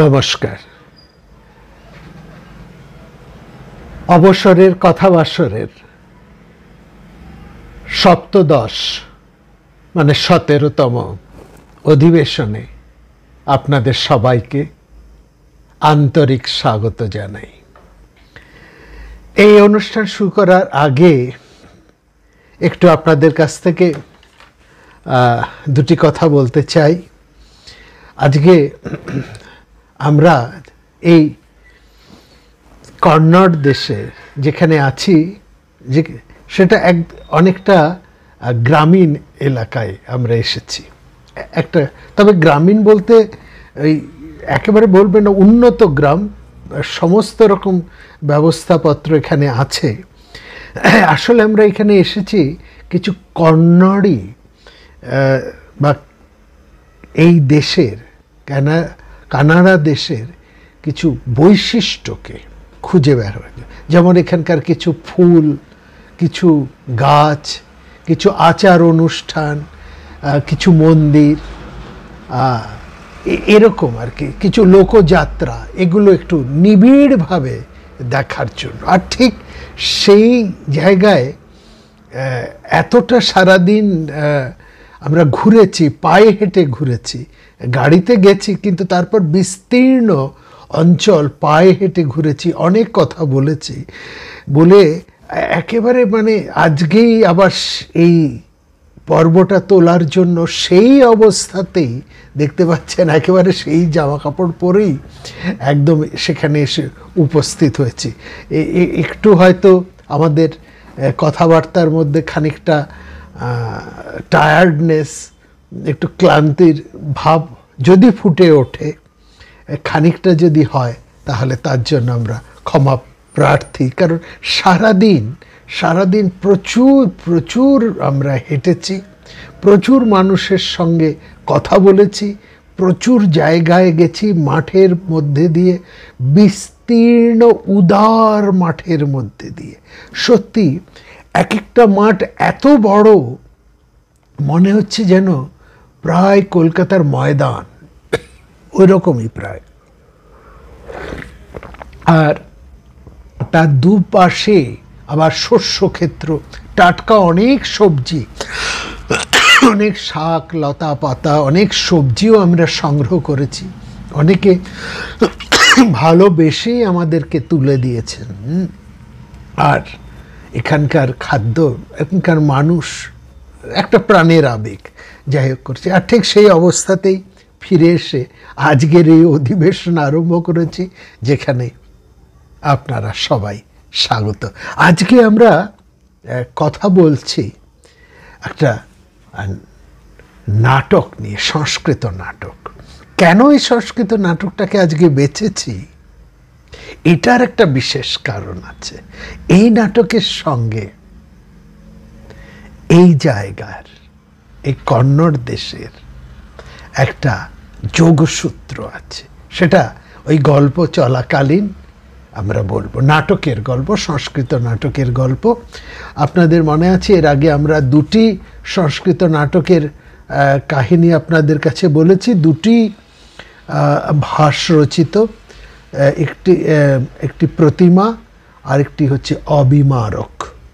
নমস্কার। অবসরের কথাবাসরের সপ্তদশ মানে 17তম অধিবেশনে আপনাদের সবাইকে আন্তরিক স্বাগত জানাই। এই অনুষ্ঠান শুরু করার আগে একটু আপনাদের কাছ থেকে দুটি কথা বলতে চাই। আজকে আমরা এই কন্নড় দেশে যেখানে আছি, যে সেটা অনেকটা গ্রামীণ এলাকায় আমরা এসেছি। তবে গ্রামীণ বলতে এই একেবারে বলবেন না উন্নত গ্রাম, সমস্ত রকম ব্যবস্থাপত্র এখানে আছে। আসলে আমরা এখানে এসেছি কিছু কন্নড়ি বা এই দেশের কানাডা দেশের কিছু বৈশিষ্ট্যকে খুঁজে বের হয়। যেমন এখানকার কিছু ফুল, কিছু গাছ, কিছু আচার অনুষ্ঠান, কিছু মন্দির, এরকম আর কি কিছু লোকযাত্রা, এগুলো একটু নিবিড়ভাবে দেখার জন্য। আর ঠিক সেই জায়গায় এতটা সারাদিন আমরা ঘুরেছি, পায়ে হেঁটে ঘুরেছি, গাড়িতে গেছি, কিন্তু তারপর বিস্তীর্ণ অঞ্চল পায়ে হেঁটে ঘুরেছি, অনেক কথা বলেছি বলে একেবারে মানে আজকেই আবার এই পর্বটা তোলার জন্য সেই অবস্থাতেই দেখতে পাচ্ছেন একেবারে সেই জামা কাপড় পরেই একদম সেখানে এসে উপস্থিত হয়েছি। একটু হয়তো আমাদের কথাবার্তার মধ্যে খানিকটা টায়ার্ডনেস, একটু ক্লান্তির ভাব যদি ফুটে ওঠে, খানিকটা যদি হয়, তাহলে তার জন্য আমরা ক্ষমা প্রার্থী। কারণ সারাদিন প্রচুর আমরা হেঁটেছি, প্রচুর মানুষের সঙ্গে কথা বলেছি, প্রচুর জায়গায় গেছি, মাঠের মধ্যে দিয়ে, বিস্তীর্ণ উদার মাঠের মধ্যে দিয়ে। সত্যি এক একটা মাঠ এত বড়, মনে হচ্ছে যেন প্রায় কলকাতার ময়দান, ওই রকমই প্রায়। আর তার দুপাশে আবার শস্য ক্ষেত্র, টাটকা অনেক সবজি, অনেক শাক লতা পাতা, অনেক সবজিও আমরা সংগ্রহ করেছি। অনেকে ভালোবেসেই আমাদেরকে তুলে দিয়েছেন। আর এখানকার খাদ্য, এখানকার মানুষ একটা প্রাণের আবেগ, যাই হোক করছে। আর ঠিক সেই অবস্থাতেই ফিরে এসে আজকের এই অধিবেশন আরম্ভ করেছি, যেখানে আপনারা সবাই স্বাগত। আজকে আমরা কথা বলছি একটা নাটক নিয়ে, সংস্কৃত নাটক। কেন এই সংস্কৃত নাটকটাকে আজকে বেছেছি, এটার একটা বিশেষ কারণ আছে। এই নাটকের সঙ্গে এই জায়গার, এই কন্নড় দেশের একটা যোগসূত্র আছে। সেটা ওই গল্প চলাকালীন আমরা বলবো। নাটকের গল্প, সংস্কৃত নাটকের গল্প। আপনাদের মনে আছে এর আগে আমরা দুটি সংস্কৃত নাটকের কাহিনী আপনাদের কাছে বলেছি, দুটি ভাস রচিত, একটি প্রতিমা আর একটি হচ্ছে অবিমারক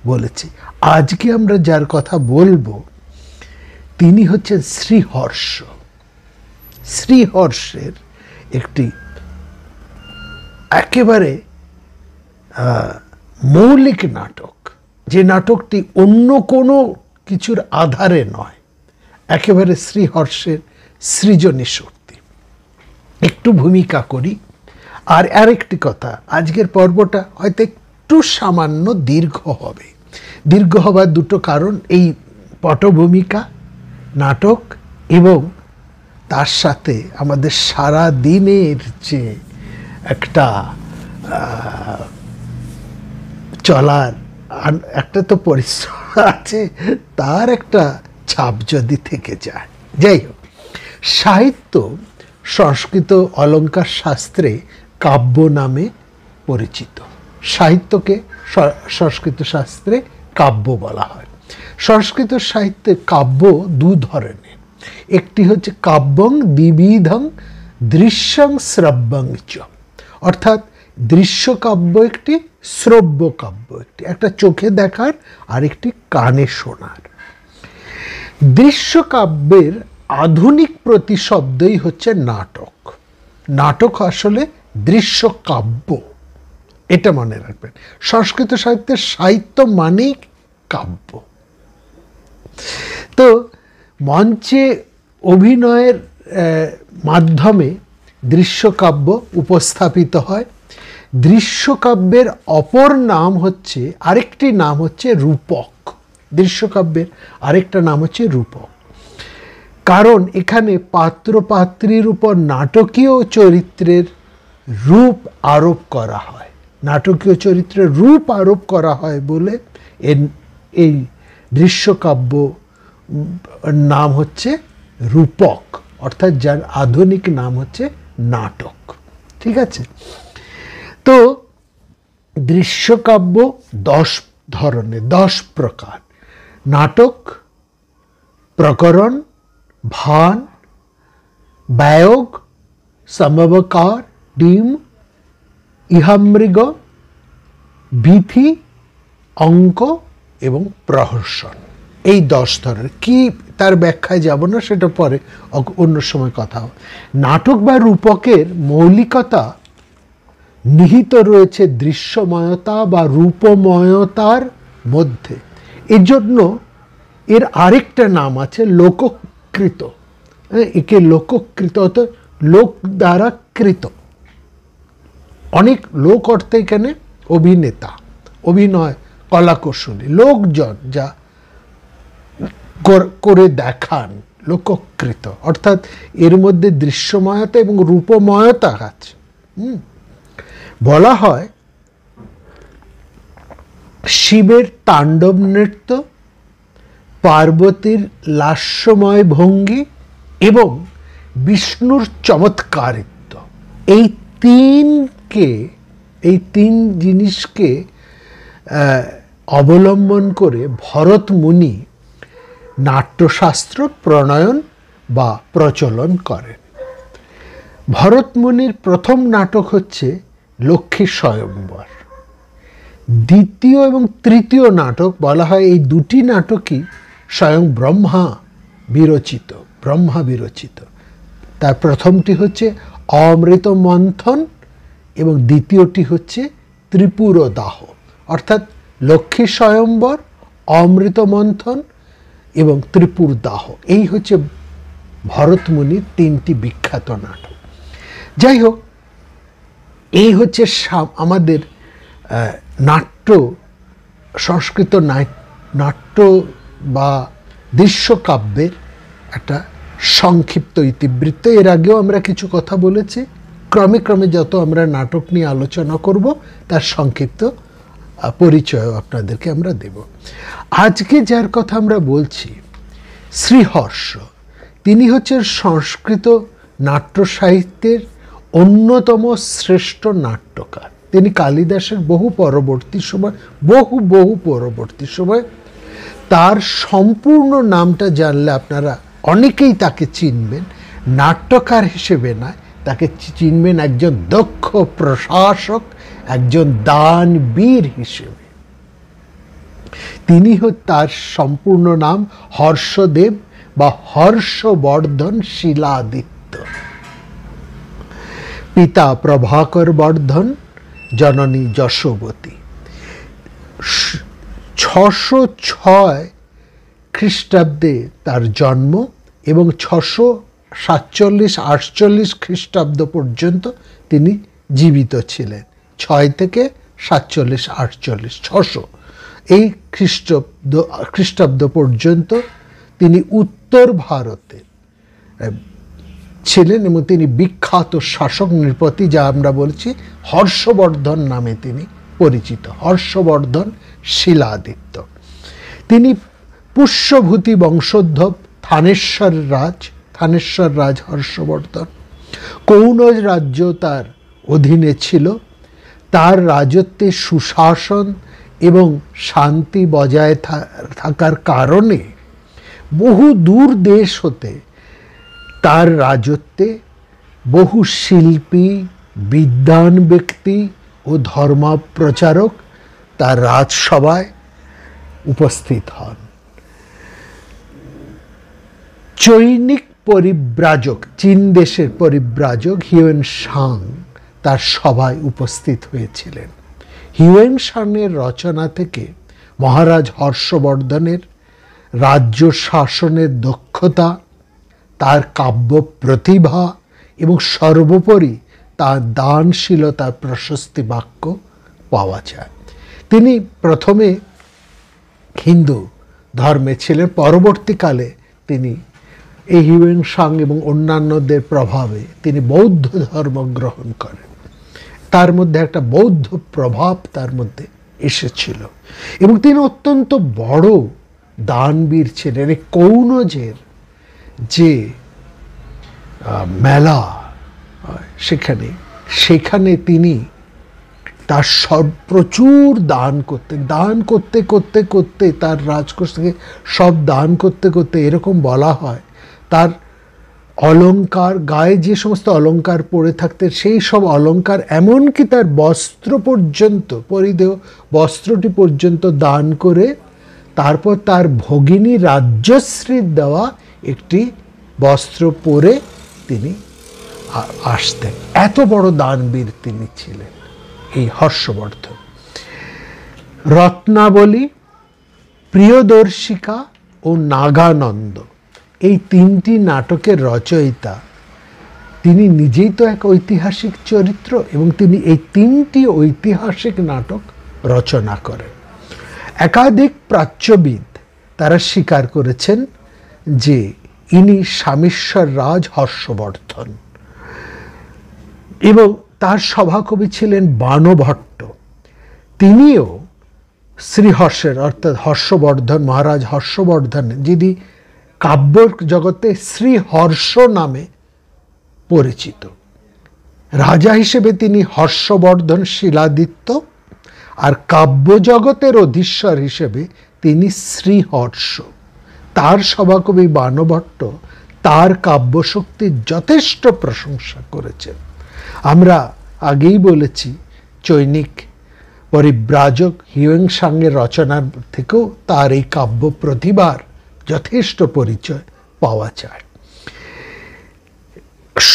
বলেছি। আজকে আমরা যার কথা বলবো তিনি হচ্ছেন শ্রীহর্ষ। শ্রীহর্ষের একটি একেবারে মৌলিক নাটক, যে নাটকটি অন্য কোনো কিছুর আধারে নয়, একেবারে শ্রীহর্ষের সৃজনী শক্তি। একটু ভূমিকা করি। আর আরেকটি কথা, আজকের পর্বটা হয়তো একটু সামান্য দীর্ঘ হবে। দীর্ঘ হবার দুটো কারণ, এই পটভূমিকা, নাটক এবং তার সাথে আমাদের সারা দিনের যে একটা চলার একটা তো পরিশ্রম আছে, তার একটা ছাপ যদি থেকে যায়। যাই হোক, সাহিত্য সংস্কৃত অলঙ্কার শাস্ত্রে কাব্য নামে পরিচিত। সাহিত্যকে সংস্কৃত শাস্ত্রে কাব্য বলা হয়। সংস্কৃত সাহিত্যে কাব্য দু ধরনের। একটি হচ্ছে কাব্যং দ্বিবিধং দৃশ্যং শ্রব্যং চ, অর্থাৎ দৃশ্যকাব্য একটি, শ্রব্য কাব্য একটি, একটা চোখে দেখার আর একটি কানে শোনার। দৃশ্যকাব্যের আধুনিক প্রতিশব্দই হচ্ছে নাটক। নাটক আসলে দৃশ্যকাব্য, এটা মনে রাখবেন। সংস্কৃত সাহিত্যের সাহিত্য মানেই কাব্য। তো মঞ্চে অভিনয়ের মাধ্যমে দৃশ্যকাব্য উপস্থাপিত হয়। দৃশ্যকাব্যের অপর নাম হচ্ছে, আরেকটি নাম হচ্ছে রূপক। দৃশ্যকাব্যের আরেকটা নাম হচ্ছে রূপক, কারণ এখানে পাত্র পাত্রীর উপর নাটকীয় চরিত্রের রূপ আরোপ করা হয়। নাটকীয় চরিত্রের রূপ আরোপ করা হয় বলে এই দৃশ্যকাব্য নাম হচ্ছে রূপক, অর্থাৎ যার আধুনিক নাম হচ্ছে নাটক। ঠিক আছে? তো দৃশ্যকাব্য 10 ধরনের, 10 প্রকার। নাটক, প্রকরণ, ভান, বায়োগ, সমবকার, ডিম, ইহামৃগ, বিথি, অঙ্ক এবং প্রহসন। এই 10 ধরনের। কি তার ব্যাখ্যায় যাব না, সেটা পরে অন্য সময় কথা হবে। নাটক বা রূপকের মৌলিকতা নিহিত রয়েছে দৃশ্যময়তা বা রূপময়তার মধ্যে। এজন্য এর আরেকটা নাম আছে লোককৃত। একে লোককৃত অর্থাৎ লোক দ্বারা কৃত। অনেক লোক অর্থে এখানে অভিনেতা, অভিনয় কলাকৌশলী, লোকজন যা করে দেখান, লোককৃত। অর্থাৎ এর মধ্যে দৃশ্যময়তা এবং রূপময়তা আছে। বলা হয় শিবের তাণ্ডব নৃত্য, পার্বতীর লাস্যময় ভঙ্গি এবং বিষ্ণুর চমৎকারিত্ব, এই তিন জিনিসকে অবলম্বন করে ভরত মুনি নাট্যশাস্ত্র প্রণয়ন বা প্রচলন করেন। ভরত মুনির প্রথম নাটক হচ্ছে লক্ষ্মী স্বয়ম্বর। দ্বিতীয় এবং তৃতীয় নাটক বলা হয় এই দুটি নাটকই স্বয়ং ব্রহ্মা বিরচিত। তার প্রথমটি হচ্ছে অমৃত মন্থন এবং দ্বিতীয়টি হচ্ছে ত্রিপুর দাহ, অর্থাৎ লক্ষ্মী স্বয়ম্বর, অমৃত মন্থন এবং ত্রিপুর দাহ। এই হচ্ছে ভরত মুনির 3টি বিখ্যাত নাটক। যাই হোক, এই হচ্ছে আমাদের সংস্কৃত নাট্য বা দৃশ্যকাব্যের একটা সংক্ষিপ্ত ইতিবৃত্ত। এর আগেও আমরা কিছু কথা বলেছি। ক্রমে ক্রমে যত আমরা নাটক নিয়ে আলোচনা করব, তার সংক্ষিপ্ত পরিচয় আপনাদেরকে আমরা দেব। আজকে যার কথা আমরা বলছি, শ্রীহর্ষ, তিনি হচ্ছেন সংস্কৃত নাট্য সাহিত্যের অন্যতম শ্রেষ্ঠ নাট্যকার। তিনি কালিদাসের বহু পরবর্তী সময় তার সম্পূর্ণ নামটা জানলে আপনারা অনেকেই তাকে চিনবেন। নাট্যকার হিসেবে নয়, তাকে চিনবেন একজন দক্ষ প্রশাসক, একজন দানবীর হিসেবে। তিনি তার সম্পূর্ণ নাম হর্ষদেব বা হর্ষবর্ধন শিলাদিত্য। পিতা প্রভাকর বর্ধন, জননী যশোবতী। 606 খ্রিস্টাব্দে তার জন্ম এবং 647-48 খ্রিস্টাব্দ পর্যন্ত তিনি জীবিত ছিলেন। 6 থেকে 47-48, 600 এই খ্রিস্টাব্দ পর্যন্ত তিনি উত্তর ভারতে ছিলেন এবং তিনি বিখ্যাত শাসক নৃপতি, যা আমরা বলছি হর্ষবর্ধন নামে তিনি পরিচিত, হর্ষবর্ধন শিলাদিত্য। তিনি পুষ্যভূতি বংশোদ্ভব থানেশ্বর রাজ হর্ষবর্ধন। কৌনজ রাজ্য তার অধীনে ছিল। তার রাজত্বে সুশাসন এবং শান্তি বজায় থাকার কারণে বহু দূর দেশ হতে তার রাজত্বে বহু শিল্পী, বিদ্বান ব্যক্তি ও ধর্মপ্রচারক তার রাজসভায় উপস্থিত হন। চৈনিক পরিব্রাজক, চীন দেশের পরিব্রাজক হিউয়েন সাং তার সভায় উপস্থিত হয়েছিলেন। হিউয়েন সাংয়ের রচনা থেকে মহারাজ হর্ষবর্ধনের রাজ্য শাসনের দক্ষতা, তার কাব্য প্রতিভা এবং সর্বোপরি তার দানশীলতার প্রশস্তি বাক্য পাওয়া যায়। তিনি প্রথমে হিন্দু ধর্মে ছিলেন, পরবর্তীকালে তিনি এই হিউয়েন সাং এবং অন্যান্যদের প্রভাবে তিনি বৌদ্ধ ধর্ম গ্রহণ করেন। তার মধ্যে একটা বৌদ্ধ প্রভাব তার মধ্যে এসেছিল এবং তিনি অত্যন্ত বড় দানবীর ছিলেন। এই কৌনজের যে মেলা সেখানে তিনি তার প্রচুর দান করতেন। দান করতে করতে করতে তার রাজকোষ থেকে সব দান করতে করতে এরকম বলা হয় তার অলংকার, গায়ে যে সমস্ত অলংকার পরে থাকতেন সেই সব অলংকার, এমনকি তার বস্ত্র পর্যন্ত, পরিধেয় বস্ত্রটি পর্যন্ত দান করে তারপর তার ভগিনী রাজ্যশ্রীর দেওয়া একটি বস্ত্র পরে তিনি আসতেন। এত বড় দানবীর তিনি ছিলেন এই হর্ষবর্ধন। রত্নাবলী, প্রিয়দর্শিকা ও নাগানন্দ এই তিনটি নাটকের রচয়িতা। তিনি নিজেই তো এক ঐতিহাসিক চরিত্র এবং তিনি এই তিনটি ঐতিহাসিক নাটক রচনা করেন। একাধিক প্রাচ্যবিদ তারা স্বীকার করেছেন যে ইনি স্বামীশ্বর রাজ হর্ষবর্ধন এবং তার সভাকবি ছিলেন বাণভট্ট। তিনিও শ্রীহর্ষের অর্থাৎ হর্ষবর্ধন, মহারাজ হর্ষবর্ধন, যিনি কাব্য জগতে শ্রীহর্ষ নামে পরিচিত। রাজা হিসেবে তিনি হর্ষবর্ধন শিলাদিত্য, আর কাব্য জগতের অধীশ্বর হিসেবে তিনি শ্রীহর্ষ। তার সভাকবি বাণভট্ট তার কাব্যশক্তির যথেষ্ট প্রশংসা করেছেন। আমরা আগেই বলেছি চৈনিক পরিব্রাজক হিউয়েন সাংয়ের রচনার থেকেও তার এই কাব্য প্রতিভার যথেষ্ট পরিচয় পাওয়া যায়।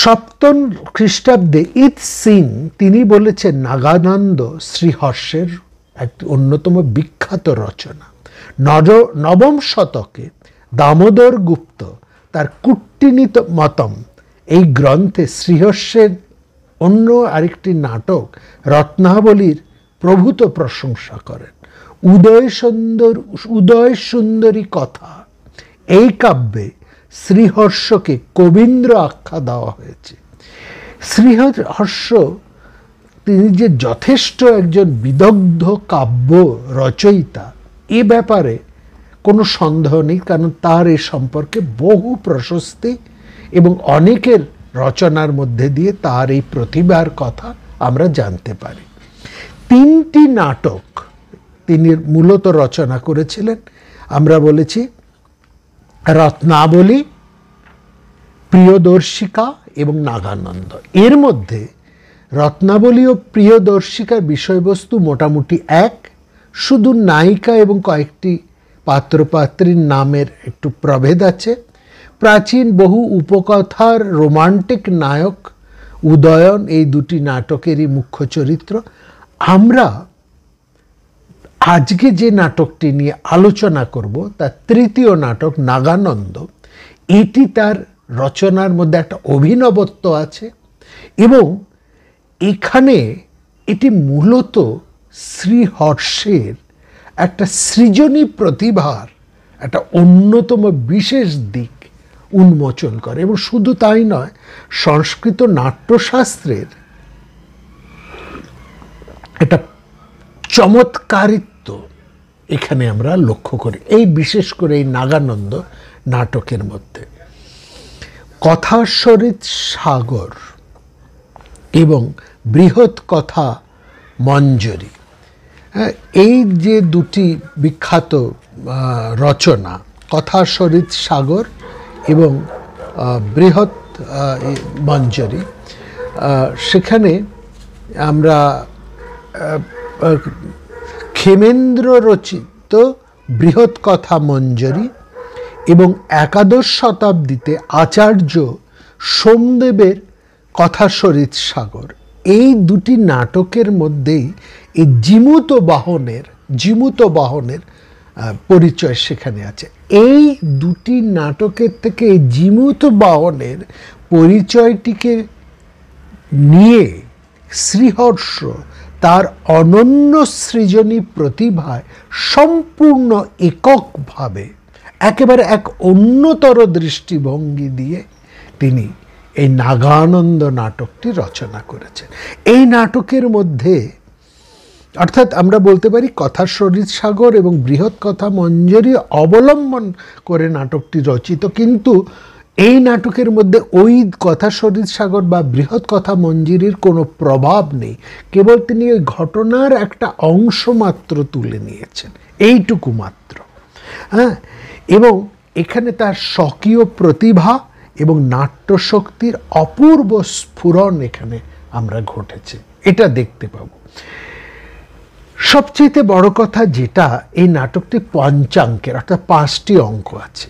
সপ্তম খ্রিস্টাব্দে ইৎ সিং তিনি বলেছেন নাগানন্দ শ্রীহর্ষের এক অন্যতম বিখ্যাত রচনা। নবম শতকে দামোদর গুপ্ত তার কুট্টিনীত মতম এই গ্রন্থে শ্রীহর্ষের অন্য আরেকটি নাটক রত্নাবলীর প্রভূত প্রশংসা করেন। উদয় সুন্দরী কথা এই কাব্যে শ্রীহর্ষকে কবীন্দ্র আখ্যা দেওয়া হয়েছে। শ্রীহর্ষ তিনি যে যথেষ্ট একজন বিদগ্ধ কাব্য রচয়িতা এ ব্যাপারে কোনো সন্দেহ নেই, কারণ তার এ সম্পর্কে বহু প্রশস্তি এবং অনেকের রচনার মধ্যে দিয়ে তার এই প্রতিভার কথা আমরা জানতে পারি। তিনটি নাটক তিনি মূলত রচনা করেছিলেন। আমরা বলেছি রত্নাবলী, প্রিয়দর্শিকা এবং নাগানন্দ। এর মধ্যে রত্নাবলী ও প্রিয়দর্শিকার বিষয়বস্তু মোটামুটি এক, শুধু নায়িকা এবং কয়েকটি পাত্রপাত্রীর নামের একটু প্রভেদ আছে। প্রাচীন বহু উপকথার রোমান্টিক নায়ক উদয়ন এই দুটি নাটকেরই মুখ্য চরিত্র। আমরা আজকে যে নাটকটি নিয়ে আলোচনা করব তার তৃতীয় নাটক নাগানন্দ। এটি তার রচনার মধ্যে একটা অভিনবত্ব আছে এবং এখানে এটি মূলত শ্রীহর্ষের একটা সৃজনী প্রতিভার একটা অন্যতম বিশেষ দিক উন্মোচন করে এবং শুধু তাই নয়, সংস্কৃত নাট্যশাস্ত্রের একটা চমৎকারিত্ব এখানে আমরা লক্ষ্য করি, এই বিশেষ করে এই নাগানন্দ নাটকের মধ্যে। কথাস্বরিত সাগর এবং বৃহৎ কথা মঞ্জরি, এই যে দুটি বিখ্যাত রচনা কথাস্বরিত সাগর এবং বৃহৎ মঞ্জরি, সেখানে আমরা ক্ষেমেন্দ্র রচিত বৃহৎ কথা মঞ্জরি এবং একাদশ শতাব্দীতে আচার্য সোমদেবের কথা সরিৎ সাগর, এই দুটি নাটকের মধ্যেই এই জিমুত বাহনের পরিচয় সেখানে আছে। এই দুটি নাটকের থেকে এই জিমুত বাহনের পরিচয়টিকে নিয়ে শ্রীহর্ষ তার অনন্য সৃজনী প্রতিভায় সম্পূর্ণ এককভাবে একেবারে এক অন্যতর দৃষ্টিভঙ্গি দিয়ে তিনি এই নাগানন্দ নাটকটি রচনা করেছেন। এই নাটকের মধ্যে অর্থাৎ আমরা বলতে পারি কথা সরিৎ সাগর এবং বৃহৎ কথা মঞ্জরি অবলম্বন করে নাটকটি রচিত, কিন্তু এই নাটকের মধ্যে ওই কথা সরিৎ সাগর বা বৃহৎ কথা মঞ্জরির কোনো প্রভাব নেই, কেবল তিনি ওই ঘটনার একটা অংশ মাত্র তুলে নিয়েছেন, এইটুকু মাত্র। হ্যাঁ, এবং এখানে তার স্বকীয় প্রতিভা এবং নাট্যশক্তির অপূর্ব স্ফুরণ এখানে আমরা ঘটেছে, এটা দেখতে পাব। সবচেয়ে বড় কথা যেটা, এই নাটকটি পঞ্চাঙ্কের, অর্থাৎ 5টি অঙ্ক আছে।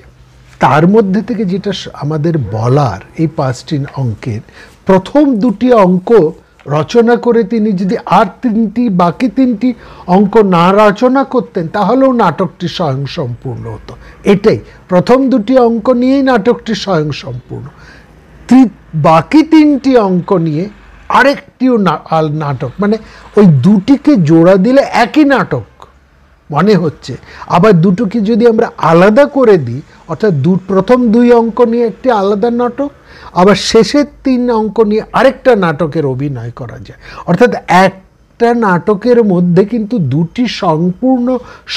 তার মধ্যে থেকে যেটা আমাদের বলার, এই 5টি অঙ্কের প্রথম 2টি অঙ্ক রচনা করে তিনি যদি আর বাকি 3টি অঙ্ক না রচনা করতেন তাহলেও নাটকটি স্বয়ংসম্পূর্ণ হতো। এটাই, প্রথম 2টি অঙ্ক নিয়েই নাটকটি স্বয়ংসম্পূর্ণ, বাকি 3টি অঙ্ক নিয়ে আরেকটিও নাটক, মানে ওই দুটিকে জোড়া দিলে একই নাটক মনে হচ্ছে। আবার দুটোকে যদি আমরা আলাদা করে দিই, অর্থাৎ প্রথম 2 অঙ্ক নিয়ে একটি আলাদা নাটক, আবার শেষের 3 অঙ্ক নিয়ে আরেকটা নাটকের অভিনয় করা যায়। অর্থাৎ একটা নাটকের মধ্যে কিন্তু 2টি সম্পূর্ণ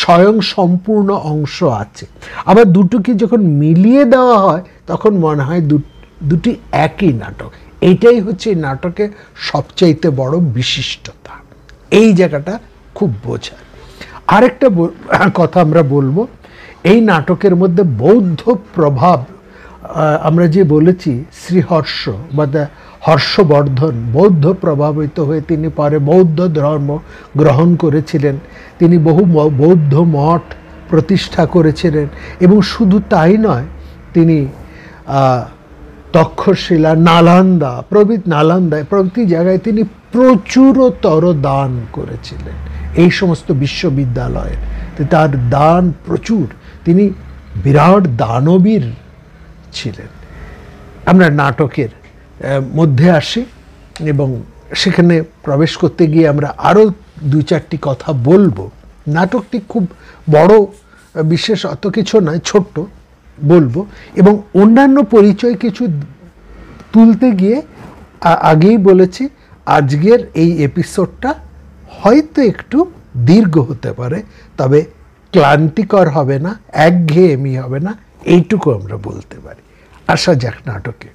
স্বয়ংসম্পূর্ণ অংশ আছে। আবার দুটোকে যখন মিলিয়ে দেওয়া হয় তখন মনে হয় দুটি একই নাটক। এইটাই হচ্ছে এই নাটকের সবচাইতে বড় বিশিষ্টতা, এই জায়গাটা খুব বোঝায়। আরেকটা কথা আমরা বলবো, এই নাটকের মধ্যে বৌদ্ধ প্রভাব, আমরা যে বলেছি শ্রীহর্ষ বা হর্ষবর্ধন বৌদ্ধ প্রভাবিত হয়ে তিনি পরে বৌদ্ধ ধর্ম গ্রহণ করেছিলেন, তিনি বহু বৌদ্ধ মঠ প্রতিষ্ঠা করেছিলেন, এবং শুধু তাই নয়, তিনি তক্ষশিলা, নালন্দা প্রভৃতি জায়গায় তিনি প্রচুরতর দান করেছিলেন। এই সমস্ত বিশ্ববিদ্যালয়ে তার দান প্রচুর, তিনি বিরাট দানবীর ছিলেন। আমরা নাটকের মধ্যে আসি এবং সেখানে প্রবেশ করতে গিয়ে আমরা আরও 2-4টি কথা বলবো। নাটকটি খুব বড়, বিশেষ অত কিছু নয়, ছোট্ট বলবো, এবং অন্যান্য পরিচয় কিছু তুলতে গিয়ে আগেই বলেছি আজকের এই এপিসোডটা হয়তো একটু দীর্ঘ হতে পারে, তবে ক্লান্তিকর হবে না, একঘেয়েমি হবে না, এইটুকু আমরা বলতে পারি। আসা যাক নাটকে।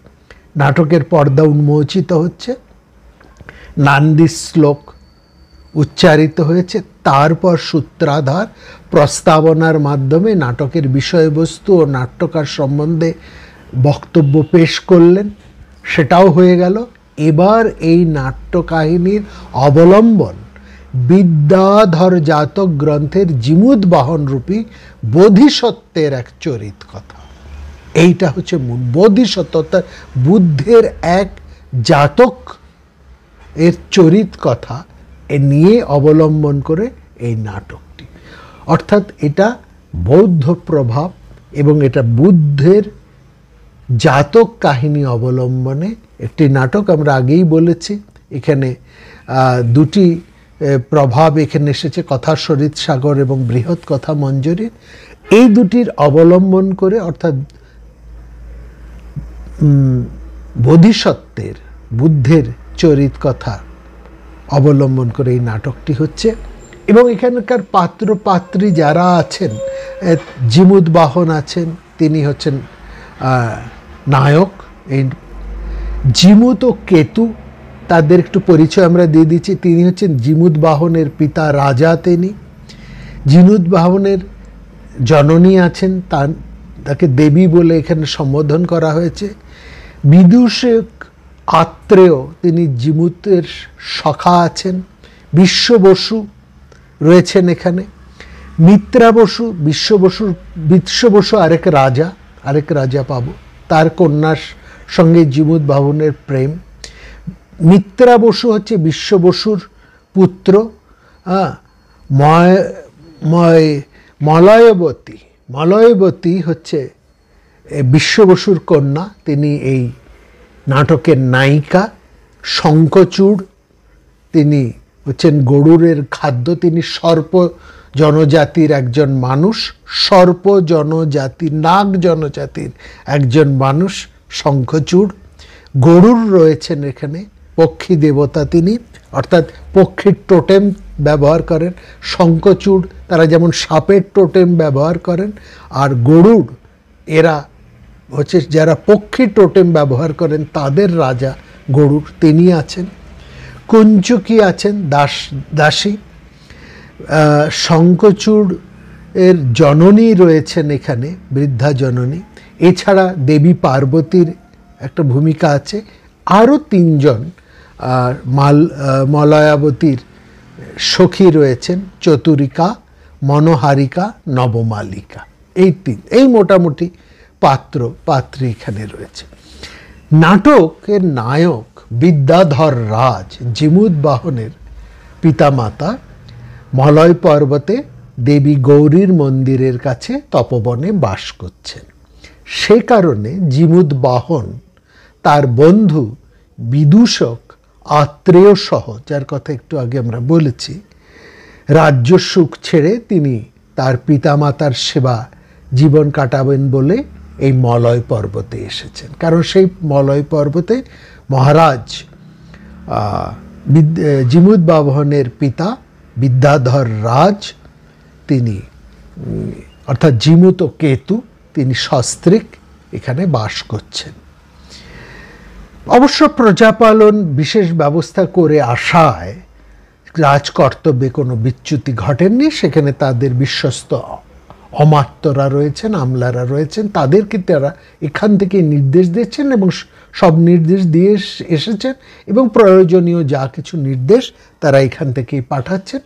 নাটকের পর্দা উন্মোচিত হচ্ছে, নান্দি শ্লোক উচ্চারিত হয়েছে, তারপর সূত্রাধার প্রস্তাবনার মাধ্যমে নাটকের বিষয়বস্তু ও নাট্যকার সম্বন্ধে বক্তব্য পেশ করলেন, সেটাও হয়ে গেল। এবার এই নাট্যকাহিনীর অবলম্বন বিদ্যাধর জাতক গ্রন্থের জিমুদ বাহনরূপী বোধিসত্ত্বের এক চরিত কথা। এইটা হচ্ছে বোধিসত্ত্ব, অর্থাৎ বুদ্ধের এক জাতক এর চরিত কথা নিয়ে অবলম্বন করে এই নাটকটি। অর্থাৎ এটা বৌদ্ধ প্রভাব এবং এটা বুদ্ধের জাতক কাহিনী অবলম্বনে একটি নাটক। আমরা আগেই বলেছি এখানে 2টি প্রভাব এখানে এসেছে, কথা সরিৎ সাগর এবং বৃহৎ কথা মঞ্জরি। এই দুটির অবলম্বন করে, অর্থাৎ বোধিসত্ত্বের বুদ্ধের চরিত কথা অবলম্বন করে এই নাটকটি হচ্ছে। এবং এখানকার পাত্র পাত্রী যারা আছেন, জিমুদ বাহন আছেন, তিনি হচ্ছেন নায়ক। এই জিমুদ ও কেতু, তাদের একটু পরিচয় আমরা দিয়ে দিচ্ছি। তিনি হচ্ছেন জিমুদ বাহনের পিতা রাজা, তিনি জিমুদ বাহনের জননী আছেন, তাকে দেবী বলে এখানে সম্বোধন করা হয়েছে। বিদূষক আত্রেয় তিনি জিমুতের সখা আছেন, বিশ্ব বসু রয়েছেন এখানে, মিত্রা বসু, বিশ্ব বসু আরেক রাজা পাবো, তার কন্যার সঙ্গে জিমুত বাহনের প্রেম। মিত্রা বসু হচ্ছে বিশ্ব বসুর পুত্র। মলয়বতী হচ্ছে বিশ্ব বসুর কন্যা, তিনি এই নাটকের নায়িকা। শঙ্খচূড় তিনি হচ্ছেন গরুরের খাদ্য, তিনি সর্প জনজাতির একজন মানুষ, নাগ জনজাতির একজন মানুষ শঙ্খচূড়। গরুর রয়েছেন এখানে, পক্ষী দেবতা তিনি, অর্থাৎ পক্ষীর টোটেম ব্যবহার করেন। শঙ্খচূড় তারা যেমন সাপের টোটেম ব্যবহার করেন, আর গরুড় এরা হচ্ছে যারা পক্ষী টোটেম ব্যবহার করেন তাদের রাজা গরুড়, তিনি আছেন। কুঞ্চুকি আছেন দাসী। শঙ্খচূড় এর জননী রয়েছেন এখানে, বৃদ্ধা জননী। এছাড়া দেবী পার্বতীর একটা ভূমিকা আছে। আরও 3 জন মলয়াবতীর সখী রয়েছেন, চতুরিকা, মনোহারিকা, নবমালিকা। এই মোটামুটি পাত্রী এখানে রয়েছে। নাটকের নায়ক বিদ্যাধর রাজ, জিমুত বাহনের পিতামাতা, মলয় পর্বতে দেবী গৌরীর মন্দিরের কাছে তপবনে বাস করছেন। সে কারণে জিমুত বাহন তার বন্ধু বিদূষক আত্রেয় সহ, যার কথা একটু আগে আমরা বলেছি, রাজ্য সুখ ছেড়ে তিনি তার পিতামাতার সেবা জীবন কাটাবেন বলে এই মলয় পর্বতে এসেছেন। কারণ সেই মলয় পর্বতে মহারাজ জিমুত বাহনের পিতা বিদ্যাধর রাজ, তিনি অর্থাৎ জিমুত কেতু, তিনি সস্ত্রীক এখানে বাস করছেন। অবশ্য প্রজাপালন বিশেষ ব্যবস্থা করে আসায় রাজকর্তব্যে কোনো বিচ্যুতি ঘটেননি। সেখানে তাদের বিশ্বস্ত অমাত্যরা রয়েছেন, আমলারা রয়েছেন, তাদেরকে তারা এখান থেকে নির্দেশ দিচ্ছেন এবং সব নির্দেশ দিয়ে এসেছেন, এবং প্রয়োজনীয় যা কিছু নির্দেশ তারা এখান থেকেই পাঠাচ্ছেন।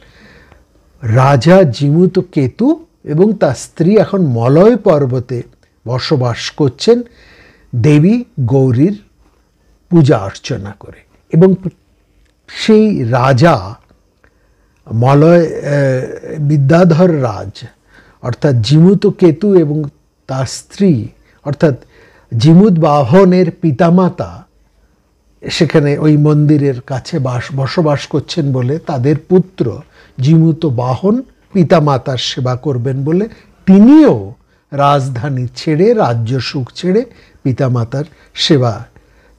রাজা জিমুত কেতু এবং তার স্ত্রী এখন মলয় পর্বতে বসবাস করছেন দেবী গৌরীর পূজা অর্চনা করে। এবং সেই রাজা বিদ্যাধর রাজ অর্থাৎ জিমুত কেতু এবং তার স্ত্রী অর্থাৎ জিমুত বাহনের পিতামাতা সেখানে ওই মন্দিরের কাছে বসবাস করছেন বলে তাদের পুত্র জিমুত বাহন পিতামাতার সেবা করবেন বলে তিনিও রাজধানী ছেড়ে, রাজ্য সুখ ছেড়ে পিতামাতার সেবা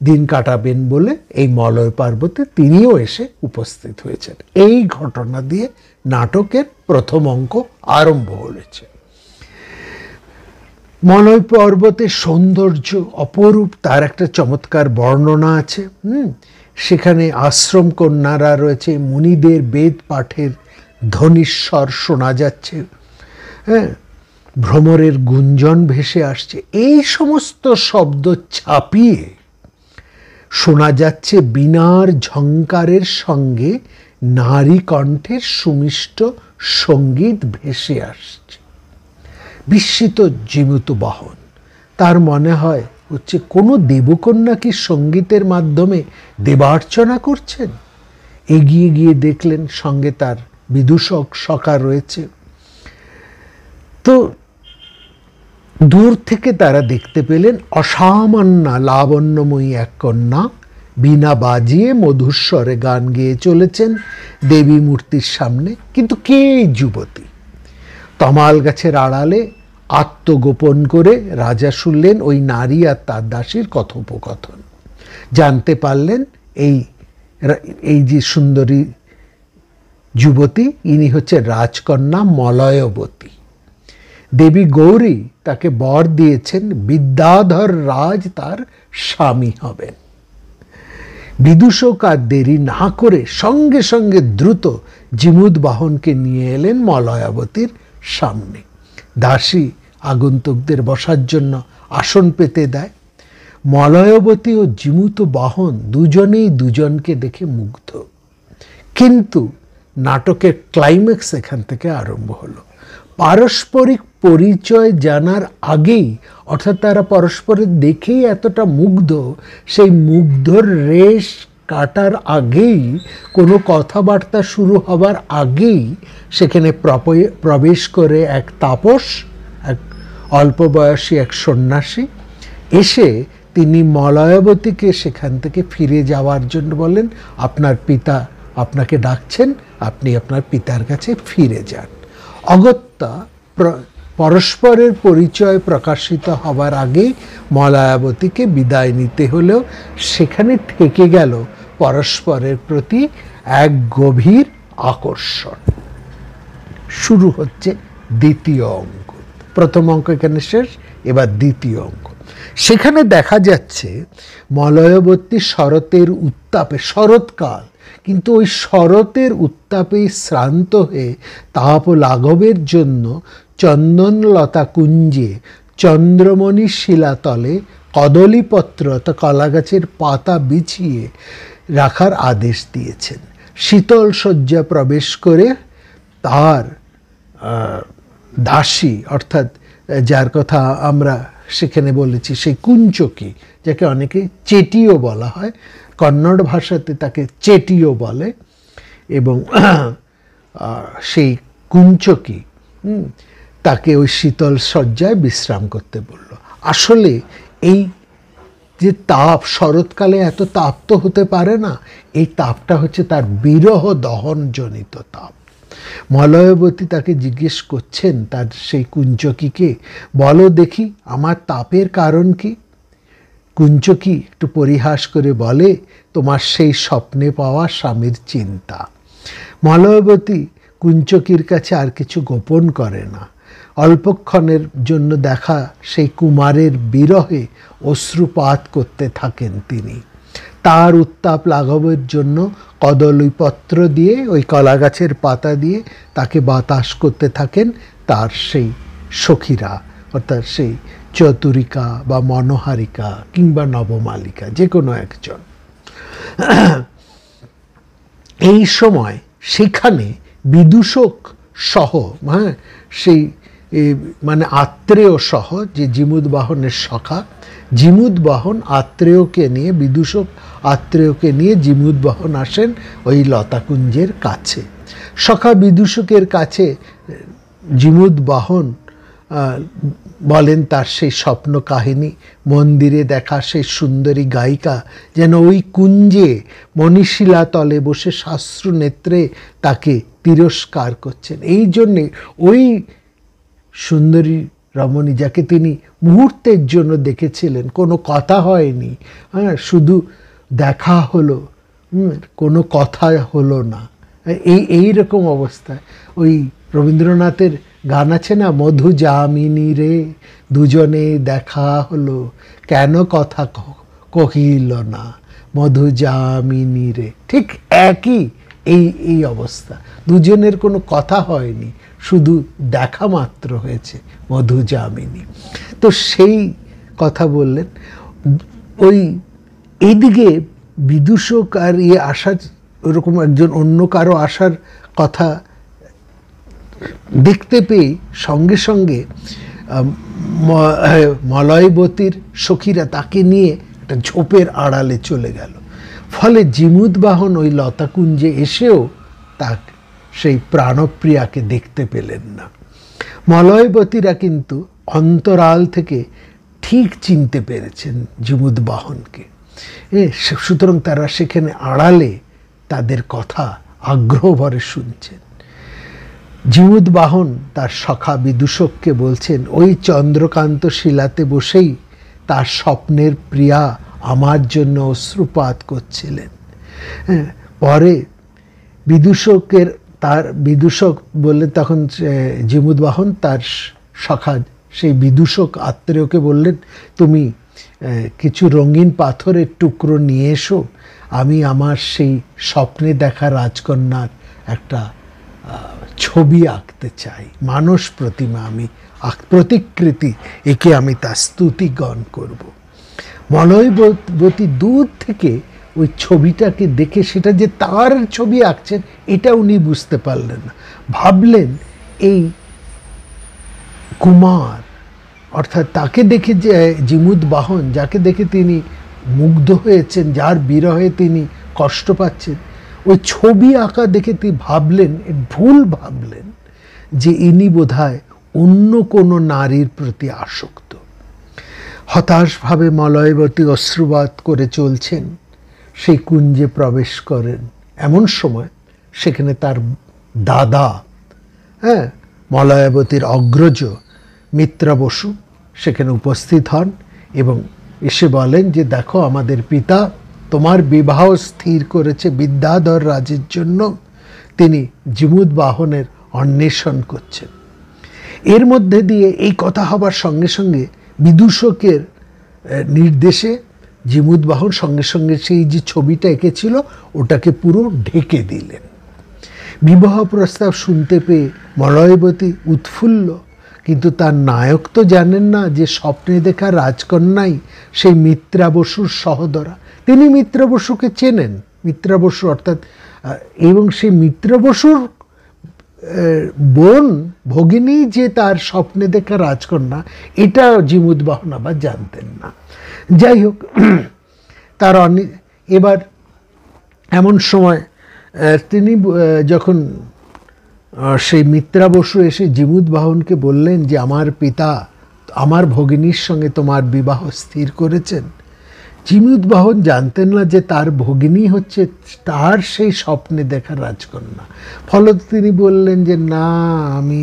দিন কাটাবেন বলে এই মলয় পর্বতে তিনিও এসে উপস্থিত হয়েছেন। এই ঘটনা দিয়ে নাটকের প্রথম অঙ্ক আরম্ভ হয়েছে। মলয় পর্বতের সৌন্দর্য অপরূপ, তার একটা চমৎকার বর্ণনা আছে। সেখানে আশ্রম কন্যারা রয়েছে, মুনিদের বেদ পাঠের ধ্বনিস্বর শোনা যাচ্ছে, ভ্রমরের গুঞ্জন ভেসে আসছে। এই সমস্ত শব্দ ছাপিয়ে শোনা যাচ্ছে বীণার ঝঙ্কারের সঙ্গে নারী কণ্ঠের সুমিষ্ট সঙ্গীত ভেসে আসছে। বিস্মিত জিমুত বাহন, তার মনে হয় হচ্ছে কোনো দেবকন্যা কি সঙ্গীতের মাধ্যমে দেবার্চনা করছেন। এগিয়ে গিয়ে দেখলেন সঙ্গে তার বিদূষক সখা রয়েছে। তো দূর থেকে তারা দেখতে পেলেন অসামান্যা লাবণ্যময়ী এক কন্যা বীণা বাজিয়ে মধুস্বরে গান গেয়ে চলেছেন দেবী মূর্তির সামনে। কিন্তু কে এই যুবতী? তমাল গাছের আড়ালে আত্মগোপন করে রাজা শুনলেন ওই নারী আর তার দাসীর কথোপকথন। জানতে পারলেন এই যে সুন্দরী যুবতী, ইনি হচ্ছে রাজকন্যা মলয়বতী। দেবী গৌরী তাকে বর দিয়েছেন বিদ্যাধর রাজ তার স্বামী হবেন। বিদূষক আর দেরি না করে সঙ্গে সঙ্গে দ্রুত জিমুত বাহনকে নিয়ে এলেন মলয়াবতীর সামনে। দাসী আগন্তুকদের বসার জন্য আসন পেতে দেয়। মলয়বতী ও জিমুত বাহন দুজনেই দুজনকে দেখে মুগ্ধ। কিন্তু নাটকের ক্লাইম্যাক্স এখান থেকে আরম্ভ হলো। পারস্পরিক পরিচয় জানার আগেই, অর্থাৎ তারা পরস্পরের দেখেই এতটা মুগ্ধ, সেই মুগ্ধর রেশ কাটার আগেই, কোনো কথাবার্তা শুরু হবার আগেই সেখানে প্রবেশ করে এক তাপস, এক অল্প বয়সী এক সন্ন্যাসী এসে তিনি মলয়বতীকে সেখান থেকে ফিরে যাওয়ার জন্য বলেন, আপনার পিতা আপনাকে ডাকছেন, আপনি আপনার পিতার কাছে ফিরে যান। অগত্যা পরস্পরের পরিচয় প্রকাশিত হবার আগেই মলয়াবতীকে বিদায় নিতে হলেও সেখানে থেকে গেল পরস্পরের প্রতি এক গভীর আকর্ষণ। শুরু হচ্ছে দ্বিতীয় অঙ্ক। প্রথম অঙ্ক এখানে শেষ, এবার দ্বিতীয় অঙ্ক। সেখানে দেখা যাচ্ছে মলয়বতী শরতের উত্তাপে, শরৎকাল, কিন্তু ওই শরতের উত্তাপে শ্রান্ত হয়ে তাপ লাঘবের জন্য চন্দনলতা কুঞ্জে চন্দ্রমণি শিলাতলে কদলীপত্র অর্থাৎ কলা গাছের পাতা বিছিয়ে রাখার আদেশ দিয়েছেন। শীতল শয্যা প্রবেশ করে তার দাসী, অর্থাৎ যার কথা আমরা সেখানে বলেছি, সেই কুঞ্চকী, যাকে অনেকে চেটিও বলা হয়, কন্নড় ভাষাতে তাকে চেটিও বলে, এবং সেই কুঞ্চকী তাকে ওই শীতল শয্যায় বিশ্রাম করতে বলল। আসলে এই যে তাপ, শরৎকালে এত তাপ তো হতে পারে না, এই তাপটা হচ্ছে তার বিরহ দহনজনিত তাপ। মলয়বতী তাকে জিজ্ঞেস করছেন, তার সেই কুঞ্চকীকে, বলো দেখি আমার তাপের কারণ কি? কুঞ্চকী একটু পরিহাস করে বলে, তোমার সেই স্বপ্নে পাওয়া স্বামীর চিন্তা। মলয়বতী কুঞ্চকীর কাছে আর কিছু গোপন করে না। অল্পক্ষণের জন্য দেখা সেই কুমারের বিরহে অশ্রুপাত করতে থাকেন তিনি। তার উত্তাপ লাঘবের জন্য কদলীপত্র দিয়ে, ওই কলা গাছের পাতা দিয়ে তাকে বাতাস করতে থাকেন তার সেই সখীরা, অর্থাৎ সেই চতুরিকা বা মনোহারিকা কিংবা নবমালিকা, যে কোনো একজন। এই সময় সেখানে বিদূষক সহ, হ্যাঁ, সেই মানে আত্রেয় সহ, যে জিমুদবাহনের সখা, জিমুদবাহন আত্রেয়কে নিয়ে, বিদূষক আত্রেয়কে নিয়ে জিমুদবাহন আসেন ওই লতাকুঞ্জের কাছে। সখা বিদূষকের কাছে জিমুদবাহন বলেন তার সেই স্বপ্ন কাহিনী, মন্দিরে দেখা সেই সুন্দরী গায়িকা যেন ওই কুঞ্জে মণিশিলা তলে বসে সাশ্রু নেত্রে তাকে তিরস্কার করছেন। এই জন্যে ওই সুন্দরী রমণী, যাকে তিনি মুহূর্তের জন্য দেখেছিলেন, কোনো কথা হয়নি, হ্যাঁ, শুধু দেখা হলো, কোনো কথা হলো না, এই রকম অবস্থায় ওই রবীন্দ্রনাথের গান আছে না, মধু যামিনী রে দুজনে দেখা হলো, কেন কথা কহিল না মধু যামিনী রে, ঠিক একই এই অবস্থা। দুজনের কোনো কথা হয়নি, শুধু দেখা মাত্র হয়েছে, মধু যামিনী। তো সেই কথা বললেন। ওই এইদিকে বিদূষক আর আসার, ওরকম একজন অন্য কারো আসার কথা দেখতে পেয়ে সঙ্গে সঙ্গে মলয়বতীর সখীরা তাকে নিয়ে একটা ঝোপের আড়ালে চলে গেল। ফলে জিমুদবাহন ওই লতাকুঞ্জে এসেও তার সেই প্রাণপ্রিয়াকে দেখতে পেলেন না। মলয়বতীরা কিন্তু অন্তরাল থেকে ঠিক চিনতে পেরেছেন জিমুদবাহনকে, সুতরাং তারা সেখানে আড়ালে তাদের কথা আগ্রহ ভরে শুনছেন। জিমুদবাহন তার সখা বিদূষককে বলছেন, ওই চন্দ্রকান্ত শিলাতে বসেই তার স্বপ্নের প্রিয়া আমার জন্য অশ্রুপাত করছিলেন। পরে বিদূষক বললেন, তখন জিমুদবাহন তার সখা সেই বিদূষক আত্রেয়কে বললেন, তুমি কিছু রঙিন পাথরের টুকরো নিয়ে এসো, আমি আমার সেই স্বপ্নে দেখা রাজকন্যার একটা ছবি আঁকতে চাই, মানস প্রতিমা আমি প্রতিকৃতি একে আমি তার স্তুতি গান করব। মলয়বতী দূর থেকে ওই ছবিটাকে দেখে সেটা যে তার ছবি আঁকছেন এটা উনি বুঝতে পারলেন না, ভাবলেন এই কুমার, অর্থাৎ তাকে দেখে যে জিমুদ বাহন, যাকে দেখে তিনি মুগ্ধ হয়েছেন, যার বিরহে তিনি কষ্ট পাচ্ছেন, ওই ছবি আঁকা দেখে তিনি ভাবলেন, ভুল ভাবলেন যে ইনি বোধহয় অন্য কোনো নারীর প্রতি আসক্ত। হতাশভাবে মলয়বতী অশ্রুপাত করে চলছেন, সেই কুঞ্জে প্রবেশ করেন। এমন সময় সেখানে তার দাদা, মলয়াবতীর অগ্রজ মিত্রা বসু সেখানে উপস্থিত হন এবং এসে বলেন যে দেখো, আমাদের পিতা তোমার বিবাহ স্থির করেছে বিদ্যাধর রাজের জন্য, তিনি জিমুদ বাহনের অন্বেষণ করছেন। এর মধ্যে দিয়ে এই কথা হবার সঙ্গে সঙ্গে বিদূষকের নির্দেশে জিমুদ বাহন সঙ্গে সঙ্গে সেই যে ছবিটা এঁকেছিল ওটাকে পুরো ঢেকে দিলেন। বিবাহ প্রস্তাব শুনতে পেয়ে মলয়বতী উৎফুল্ল, কিন্তু তার নায়ক তো জানেন না যে স্বপ্নে দেখা রাজকন্যাই সেই মিত্রা বসুর সহোদরা। তিনি মিত্রা বসুকে চেনেন, মিত্রা বসু অর্থাৎ, এবং সেই মিত্রা বসুর বোন ভগিনী যে তার স্বপ্নে দেখা রাজকন্যা, এটা জিমুদ বাহন আবার জানতেন না। যাই হোক, তার এবার এমন সময় তিনি যখন সেই মিত্রা বসু এসে জিমুদ বাহনকে বললেন যে আমার পিতা আমার ভগিনীর সঙ্গে তোমার বিবাহ স্থির করেছেন, জিমুদ বাহন জানতেন না যে তার ভগিনী হচ্ছে তার সেই স্বপ্নে দেখা রাজকন্যা। ফলত তিনি বললেন যে না, আমি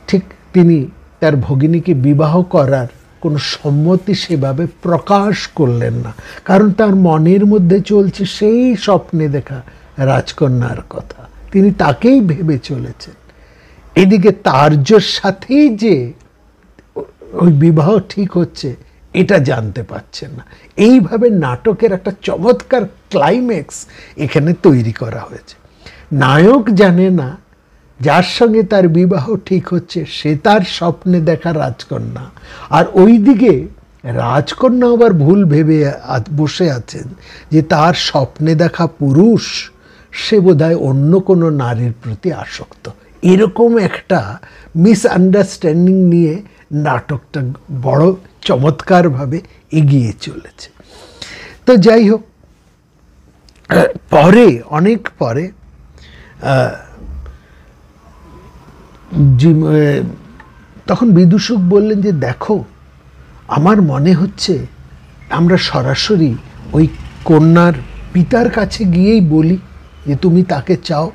ঠিক, তিনি তার ভগিনীকে বিবাহ করার কোনো সম্মতি সেভাবে প্রকাশ করলেন না, কারণ তার মনের মধ্যে চলছে সেই স্বপ্নে দেখা রাজকন্যার কথা, তিনি তাকেই ভেবে চলেছেন। এদিকে তার্যর সাথেই যে ওই বিবাহ ঠিক হচ্ছে এটা জানতে পারছেন না। এইভাবে নাটকের একটা চমৎকার ক্লাইম্যাক্স এখানে তৈরি করা হয়েছে। নায়ক জানে না যার সঙ্গে তার বিবাহ ঠিক হচ্ছে সে তার স্বপ্নে দেখা রাজকন্যা, আর ওইদিকে রাজকন্যা আবার ভুল ভেবে বসে আছেন যে তার স্বপ্নে দেখা পুরুষ সে বোধহয় অন্য কোনো নারীর প্রতি আসক্ত। এরকম একটা মিসআন্ডারস্ট্যান্ডিং নিয়ে নাটকটা বড় চমৎকারভাবে এগিয়ে চলেছে। তো যাই হোক, পরে অনেক পরে তখন বিদূষক বললেন যে দেখো, আমার মনে হচ্ছে আমরা সরাসরি ওই কন্যার পিতার কাছে গিয়েই বলি যে তুমি তাকে চাও,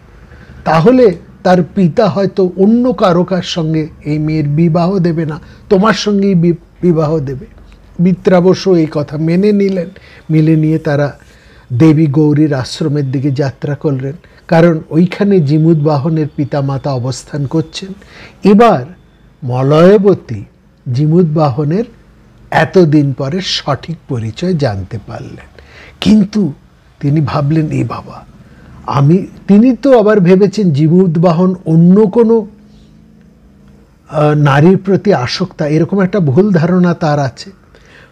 তাহলে তার পিতা হয়তো অন্য কারোকার সঙ্গে এই মেয়ের বিবাহ দেবে না, তোমার সঙ্গেই বিবাহ দেবে। মিত্রা বসু এই কথা মেনে নিলেন। মেনে নিয়ে তারা দেবী গৌরীর আশ্রমের দিকে যাত্রা করলেন, কারণ ওইখানে জিমুদ বাহনের পিতামাতা অবস্থান করছেন। এবার মলয়বতী জিমুদ বাহনের এতদিন পরে সঠিক পরিচয় জানতে পারলেন, কিন্তু তিনি ভাবলেন এ বাবা, তিনি তো আবার ভেবেছেন জিমুদ বাহন অন্য কোনো নারীর প্রতি আসক্তা, এরকম একটা ভুল ধারণা তার আছে।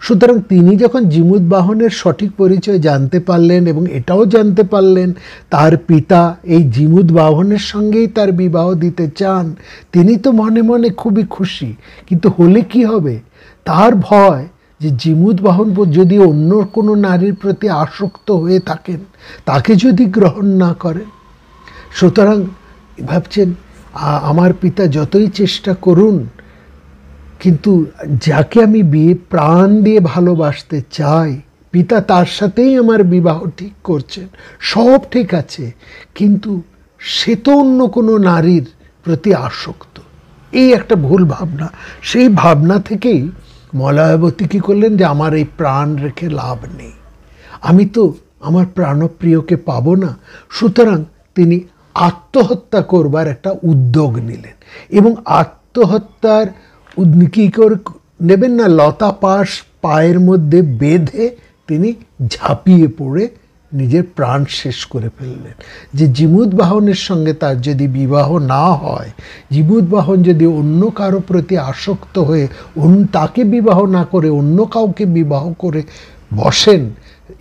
সুতরাং তিনি যখন জিমুদ বাহনের সঠিক পরিচয় জানতে পারলেন এবং এটাও জানতে পারলেন তার পিতা এই জিমুদ বাহনের সঙ্গেই তার বিবাহ দিতে চান, তিনি তো মনে মনে খুবই খুশি। কিন্তু হলে কি হবে, তার ভয় যে জিমুদ বাহন যদি অন্য কোনো নারীর প্রতি আসক্ত হয়ে থাকেন, তাকে যদি গ্রহণ না করেন। সুতরাং ভাবছেন আমার পিতা যতই চেষ্টা করুন, কিন্তু যাকে আমি প্রাণ দিয়ে ভালোবাসতে চাই, পিতা তার সাথেই আমার বিবাহ ঠিক করছেন, সব ঠিক আছে, কিন্তু সে তো অন্য কোনো নারীর প্রতি আসক্ত। এই একটা ভুল ভাবনা। সেই ভাবনা থেকেই মলয়াবতী কী করলেন যে আমার এই প্রাণ রেখে লাভ নেই, আমি তো আমার প্রাণপ্রিয়কে পাবো না। সুতরাং তিনি আত্মহত্যা করবার একটা উদ্যোগ নিলেন এবং আত্মহত্যার কী করে নেবেন না, লতা পাশ পায়ের মধ্যে বেঁধে তিনি ঝাঁপিয়ে পড়ে নিজের প্রাণ শেষ করে ফেললেন। যে জিমুদ বাহনের সঙ্গে তার যদি বিবাহ না হয়, জিমুদ বাহন যদি অন্য কারো প্রতি আসক্ত হয়ে তাকে বিবাহ না করে অন্য কাউকে বিবাহ করে বসেন,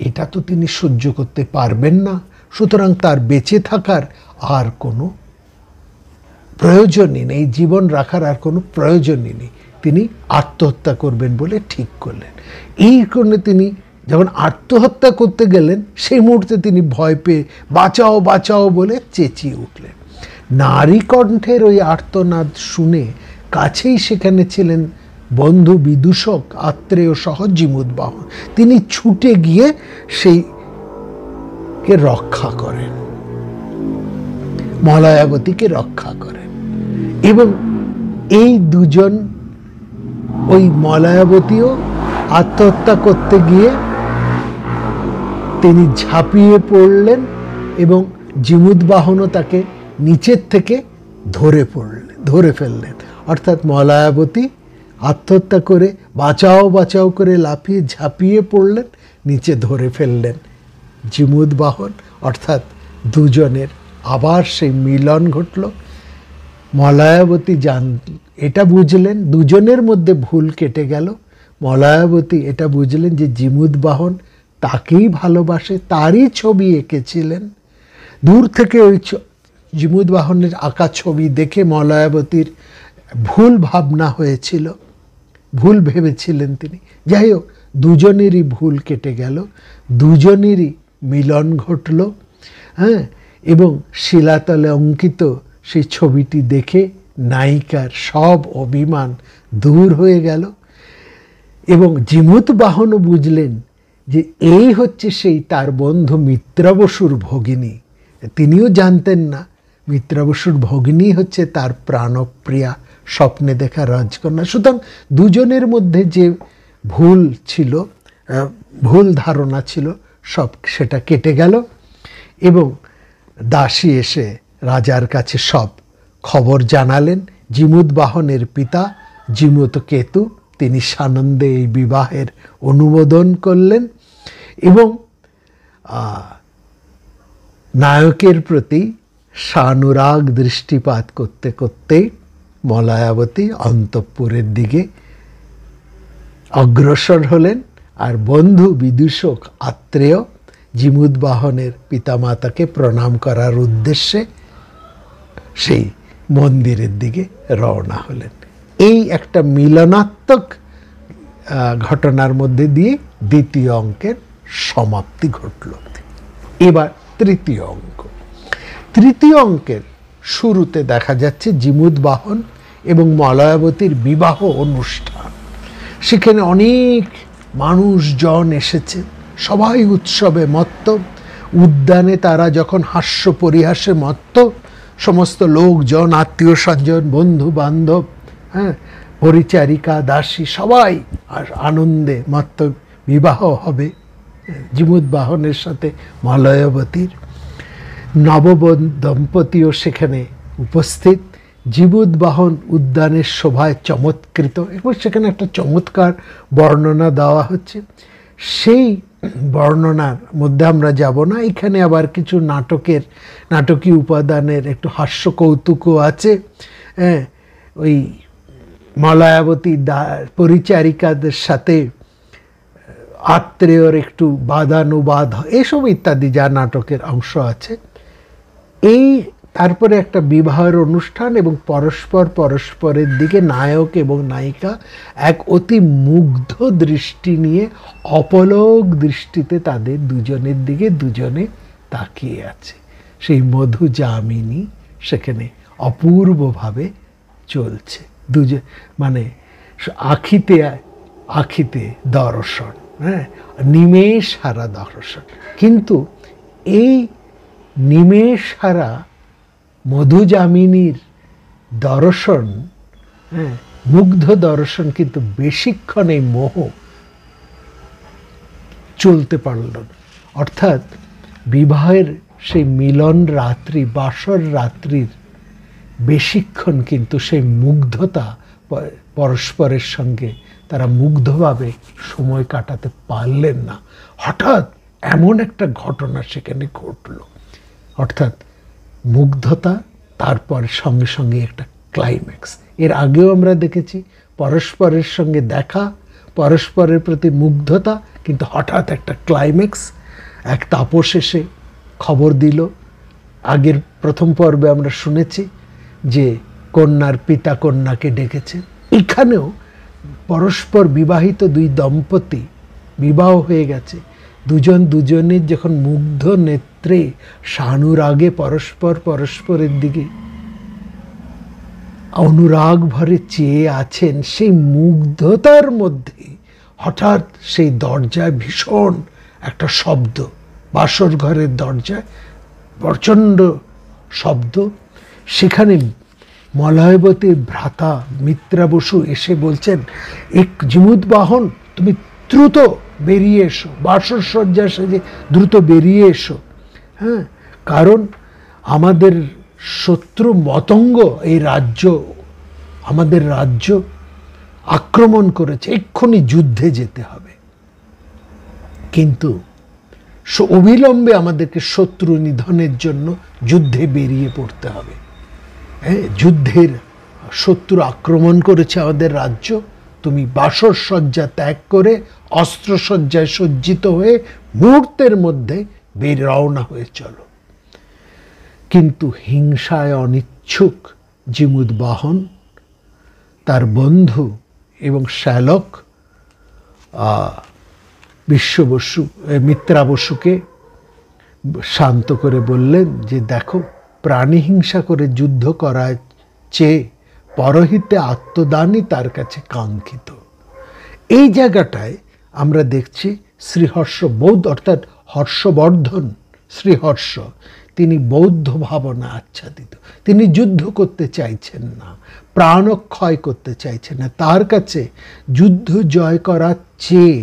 এটা তো তিনি সহ্য করতে পারবেন না। সুতরাং তার বেঁচে থাকার আর কোনো প্রয়োজনই নেই, জীবন রাখার আর কোনো প্রয়োজনই নেই। তিনি আত্মহত্যা করবেন বলে ঠিক করলেন। এই কারণে তিনি যখন আত্মহত্যা করতে গেলেন, সেই মুহূর্তে তিনি ভয় পেয়ে বাঁচাও বাঁচাও বলে চেঁচিয়ে উঠলেন। নারী কণ্ঠের ওই আর্তনাদ শুনে কাছেই সেখানে ছিলেন বন্ধু বিদূষক আত্রেয় সহ জিমুদবাহন। তিনি ছুটে গিয়ে সেইকে রক্ষা করেন, মলয়াবতীকে রক্ষা করেন। এবং এই দুজন, ওই মলয়াবতীও আত্মহত্যা করতে গিয়ে তিনি ঝাঁপিয়ে পড়লেন এবং জিমুদবাহনও তাকে নিচের থেকে ধরে ফেললেন। অর্থাৎ মলয়াবতী আত্মহত্যা করে বাঁচাও বাঁচাও করে লাফিয়ে ঝাঁপিয়ে পড়লেন, নিচে ধরে ফেললেন জিমুদবাহন। অর্থাৎ দুজনের আবার সেই মিলন ঘটল। মলয়াবতী এটা বুঝলেন, দুজনের মধ্যে ভুল কেটে গেল। মলয়াবতী এটা বুঝলেন যে জিমুদবাহন তাকেই ভালোবাসে, তারই ছবি এঁকেছিলেন। দূর থেকে ওই জিমুদবাহনের আঁকা ছবি দেখে মলয়াবতীর ভুল ভাবনা হয়েছিল, ভুল ভেবেছিলেন তিনি। যাই হোক, দুজনেরই ভুল কেটে গেল, দুজনেরই মিলন ঘটল। হ্যাঁ, এবং শিলাতলে অঙ্কিত সেই ছবিটি দেখে নায়িকার সব অভিমান দূর হয়ে গেল। এবং জিমুদবাহনও বুঝলেন যে এই হচ্ছে সেই তার বন্ধু মিত্রা বসুর ভগিনী। তিনিও জানতেন না মিত্রা বসুর ভগিনী হচ্ছে তার প্রাণপ্রিয়া, স্বপ্নে দেখা রাজকন্যা। সুতরাং দুজনের মধ্যে যে ভুল ছিল, ভুল ধারণা ছিল, সব সেটা কেটে গেল। এবং দাসী এসে রাজার কাছে সব খবর জানালেন। জিমুদবাহনের পিতা জিমুতকেতু তিনি সানন্দে এই বিবাহের অনুমোদন করলেন এবং নায়কের প্রতি সানুরাগ দৃষ্টিপাত করতে করতেই মলয়াবতী অন্তঃপুরের দিকে অগ্রসর হলেন। আর বন্ধু বিদূষক আত্রেয় জিমুদবাহনের পিতামাতাকে প্রণাম করার উদ্দেশ্যে সেই মন্দিরের দিকে রওনা হলেন। এই একটা মিলনাত্মক ঘটনার মধ্যে দিয়ে দ্বিতীয় অঙ্কের সমাপ্তি ঘটল। এবার তৃতীয় অঙ্ক। তৃতীয় অঙ্কের শুরুতে দেখা যাচ্ছে জিমুদবাহন এবং মলয়াবতীর বিবাহ অনুষ্ঠান। সেখানে অনেক মানুষজন এসেছে, সবাই উৎসবে মত্ত। উদ্যানে তারা যখন হাস্য পরিহাসে মত্ত, সমস্ত লোকজন, আত্মীয় স্বজন, বন্ধু বান্ধব, হ্যাঁ, পরিচারিকা, দাসী, সবাই আর আনন্দে মত্ত। বিবাহ হবে জিমুদবাহনের সাথে মলয়াবতীর। নবদম্পতিও সেখানে উপস্থিত। জিমুদবাহন উদ্যানের শোভায় চমৎকৃত এবং সেখানে একটা চমৎকার বর্ণনা দেওয়া হচ্ছে। সেই বর্ণনার মধ্যে আমরা যাব না। এখানে আবার কিছু নাটকীয় উপাদানের একটু হাস্য কৌতুকও আছে। হ্যাঁ, ওই মলয়াবতী পরিচারিকাদের সাথে আত্রেয়র একটু বাদানুবাদ, এসব ইত্যাদি যা নাটকের অংশ আছে। এই তারপরে একটা বিবাহের অনুষ্ঠান এবং পরস্পরের দিকে নায়ক এবং নায়িকা এক অতি মুগ্ধ দৃষ্টি নিয়ে অপলক দৃষ্টিতে তাদের দুজনের দিকে দুজনে তাকিয়ে আছে। সেই মধু যামিনী সেখানে অপূর্বভাবে চলছে। মানে আখিতে দর্শন, হ্যাঁ, নিমেষ হারা দর্শন। কিন্তু এই নিমেষ হারা মধুযামিনীর দর্শন, হ্যাঁ, মুগ্ধ দর্শন কিন্তু বেশিক্ষণ এই মোহ চলতে পারল না। অর্থাৎ বিবাহের সেই মিলন রাত্রি, বাসর রাত্রির বেশিক্ষণ কিন্তু সেই মুগ্ধতা, পরস্পরের সঙ্গে তারা মুগ্ধভাবে সময় কাটাতে পারলেন না। হঠাৎ এমন একটা ঘটনা সেখানে ঘটল, অর্থাৎ মুগ্ধতা, তারপর সঙ্গে সঙ্গে একটা ক্লাইম্যাক্স। এর আগেও আমরা দেখেছি পরস্পরের সঙ্গে দেখা, পরস্পরের প্রতি মুগ্ধতা, কিন্তু হঠাৎ একটা ক্লাইম্যাক্স, এক তাপস এসে খবর দিল। আগের প্রথম পর্বে আমরা শুনেছি যে কন্যার পিতা কন্যাকে ডেকেছে। এখানেও পরস্পর বিবাহিত দুই দম্পতি, বিবাহ হয়ে গেছে, দুজন দুজনের যখন মুগ্ধ নেত্রে সানুরাগে পরস্পরের দিকে অনুরাগ ভরে চেয়ে আছেন, সেই মুগ্ধতার মধ্যে হঠাৎ সেই দরজায় ভীষণ একটা শব্দ, বাসর ঘরের দরজায় প্রচণ্ড শব্দ। সেখানে মলয়বতীর ভ্রাতা মিত্রা বসু এসে বলছেন, এক জিমুদ বাহন, তুমি দ্রুত বেরিয়ে এসো, বাসর সজ্জা সেজে দ্রুত বেরিয়ে এসো। হ্যাঁ, কারণ আমাদের শত্রু মতঙ্গ এই রাজ্য, আমাদের রাজ্য আক্রমণ করেছে, এক্ষুনি যুদ্ধে যেতে হবে। কিন্তু অবিলম্বে আমাদেরকে শত্রু নিধনের জন্য যুদ্ধে বেরিয়ে পড়তে হবে। হ্যাঁ, যুদ্ধের শত্রু আক্রমণ করেছে আমাদের রাজ্য, তুমি বাসর সজ্জা ত্যাগ করে অস্ত্রসজ্জায় সজ্জিত হয়ে মুহূর্তের মধ্যে রওনা হয়ে চলো। কিন্তু হিংসায় অনিচ্ছুক জিমুদ বাহন তার বন্ধু এবং শ্যালক মিত্রা বসুকে শান্ত করে বললেন যে দেখো, প্রাণী হিংসা করে যুদ্ধ করার চেয়ে পরহিতে আত্মদানই তার কাছে কাঙ্ক্ষিত। এই জায়গাটায় আমরা দেখছি শ্রীহর্ষ বৌদ্ধ, অর্থাৎ হর্ষবর্ধন শ্রীহর্ষ, তিনি বৌদ্ধ ভাবনা আচ্ছাদিত। তিনি যুদ্ধ করতে চাইছেন না, প্রাণক্ষয় করতে চাইছেন না। তার কাছে যুদ্ধ জয় করার চেয়ে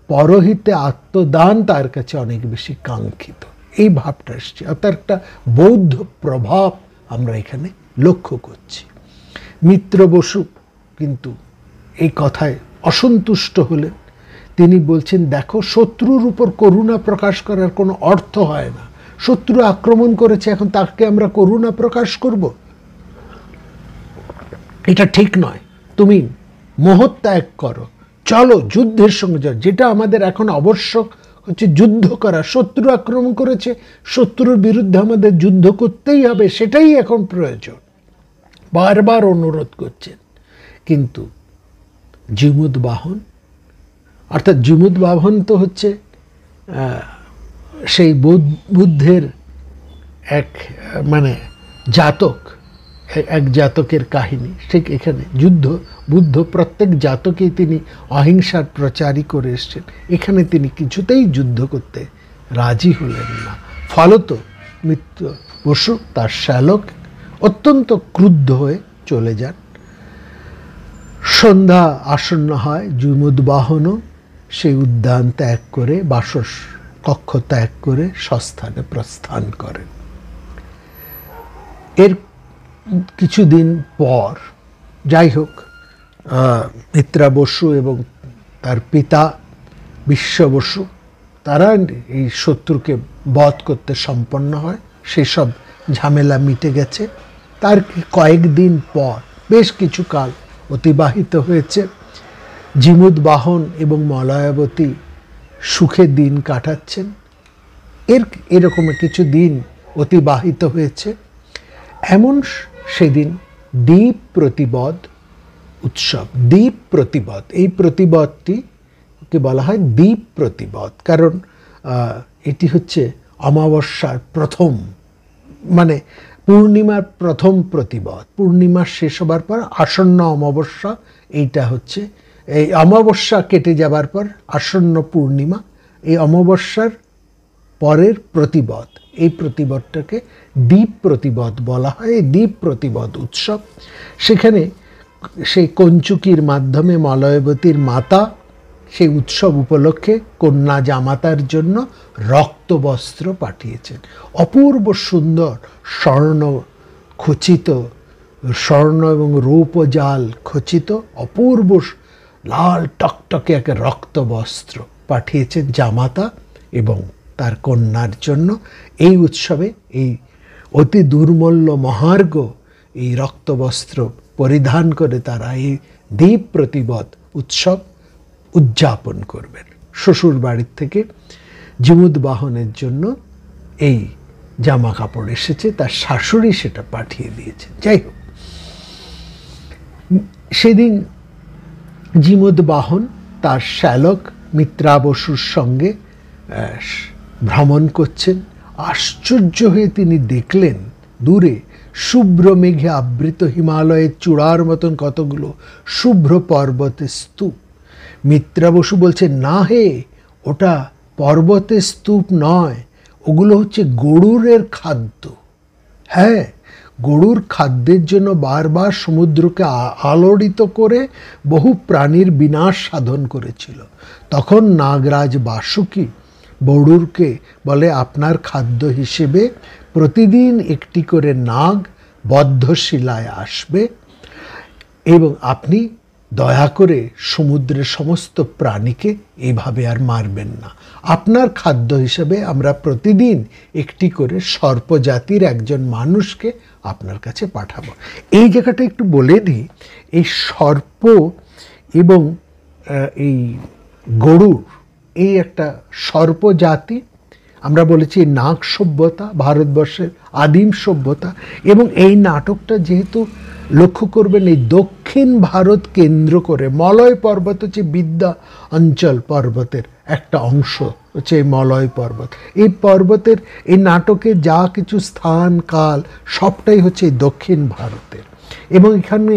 পরহিতে আত্মদান তার কাছে অনেক বেশি কাঙ্ক্ষিত। এই ভাবটা এসছে, অর্থাৎ একটা বৌদ্ধ প্রভাব আমরা এখানে লক্ষ্য করছি। মিত্র বসু কিন্তু এই কথায় অসন্তুষ্ট হলেন। তিনি বলছেন, দেখো, শত্রুর উপর করুণা প্রকাশ করার কোনো অর্থ হয় না। শত্রু আক্রমণ করেছে, এখন তাকে আমরা করুণা প্রকাশ করব? এটা ঠিক নয়। তুমি মোহত্যাগ করো, চলো যুদ্ধের সঙ্গে যাও। যেটা আমাদের এখন আবশ্যক হচ্ছে যুদ্ধ করা। শত্রু আক্রমণ করেছে, শত্রুর বিরুদ্ধে আমাদের যুদ্ধ করতেই হবে, সেটাই এখন প্রয়োজন। বারবার অনুরোধ করছেন। কিন্তু জিমুদ বাহন, অর্থাৎ জিমুদ বাহন তো হচ্ছে সেই বুদ্ধের এক জাতক, এক জাতকের কাহিনী। ঠিক এখানে বুদ্ধ প্রত্যেক জাতকেই তিনি অহিংসার প্রচারই করে এসছেন। এখানে তিনি কিছুতেই যুদ্ধ করতে রাজি হলেন না। ফলত মিত্র বসু তার শ্যালক অত্যন্ত ক্রুদ্ধ হয়ে চলে যান। সন্ধ্যা আসন্ন হয়, জিমুদ বাহনও সেই উদ্যান ত্যাগ করে, বাসর কক্ষ ত্যাগ করে স্বস্থানে প্রস্থান করেন। এর কিছুদিন পর, যাই হোক, মিত্রা বসু এবং তার পিতা বিশ্ব বসু তারা এই শত্রুকে বধ করতে সম্পন্ন হয়। সেসব ঝামেলা মিটে গেছে। তার কয়েকদিন পর, বেশ কিছু কাল অতিবাহিত হয়েছে, জিমুদ বাহন এবং মলয়াবতী সুখে দিন কাটাচ্ছেন। এরকম কিছু দিন অতিবাহিত হয়েছে। এমন সেদিন দ্বীপ প্রতিবদ উৎসব। দ্বীপ প্রতিবদ, এই প্রতিবদটিকে বলা হয় দ্বীপ প্রতিবদ, কারণ এটি হচ্ছে অমাবস্যার প্রথম, পূর্ণিমার প্রথম প্রতিবদ। পূর্ণিমা শেষ হবার পর আসন্ন অমাবস্যা, এইটা হচ্ছে এই অমাবস্যা কেটে যাবার পর আসন্ন পূর্ণিমা, এই অমাবস্যার পরের প্রতিবদ। এই প্রতিবদটাকে দ্বীপ প্রতিবদ বলা হয়। এই দ্বীপ প্রতিবদ উৎসব, সেখানে সেই কঞ্চুকির মাধ্যমে মলয়বতীর মাতা সেই উৎসব উপলক্ষে কন্যা জামাতার জন্য রক্তবস্ত্র পাঠিয়েছেন। অপূর্ব সুন্দর স্বর্ণ খচিত, স্বর্ণ এবং রৌপজাল খচিত অপূর্ব লাল টকটকে এক রক্তবস্ত্র পাঠিয়েছেন জামাতা এবং তার কন্যার জন্য। এই উৎসবে এই অতি দুর্মূল্য মহার্ঘ এই রক্তবস্ত্র পরিধান করে তারা এই দ্বীপ প্রতিবদ উৎসব উদযাপন করবেন। শ্বশুর বাড়ির থেকে জীমূতবাহনের জন্য এই জামা কাপড় এসেছে, তার শাশুড়ি সেটা পাঠিয়ে দিয়েছে। যাই হোক, সেদিন জীমূতবাহন তার শ্যালক মিত্রা বসুর সঙ্গে ভ্রমণ করছেন। আশ্চর্য হয়ে তিনি দেখলেন দূরে শুভ্র মেঘে আবৃত হিমালয়ের চূড়ার মতন কতগুলো শুভ্র পর্বতের স্তূপ। মিত্রা বসু বলছে, না হে, ওটা পর্বতের স্তূপ নয়, ওগুলো হচ্ছে গরুরের খাদ্য। হ্যাঁ, গরুর খাদ্যের জন্য বারবার সমুদ্রকে আলোড়িত করে বহু প্রাণীর বিনাশ সাধন করেছিল। তখন নাগরাজ বাসুকি গরুরকে বলে, আপনার খাদ্য হিসেবে প্রতিদিন একটি করে নাগ বদ্ধশিলায় আসবে এবং আপনি দয়া করে সমুদ্রের সমস্ত প্রাণীকে এইভাবে আর মারবেন না। আপনার খাদ্য হিসেবে আমরা প্রতিদিন একটি করে সর্পজাতির একজন মানুষকে আপনার কাছে পাঠাবো। এই জায়গাটা একটু বলে দিই, এই সর্প এবং এই গরুর এই একটা সর্পজাতি। আমরা বলেছি নাগ সভ্যতা ভারতবর্ষের আদিম সভ্যতা, এবং এই নাটকটা যেহেতু লক্ষ্য করবেন এই দক্ষিণ ভারত কেন্দ্র করে, মলয় পর্বত হচ্ছে বিদ্যা অঞ্চল পর্বতের একটা অংশ, হচ্ছে এই মলয় পর্বত। এই পর্বতের এই নাটকে যা কিছু স্থান কাল সবটাই হচ্ছে এই দক্ষিণ ভারতের, এবং এখানে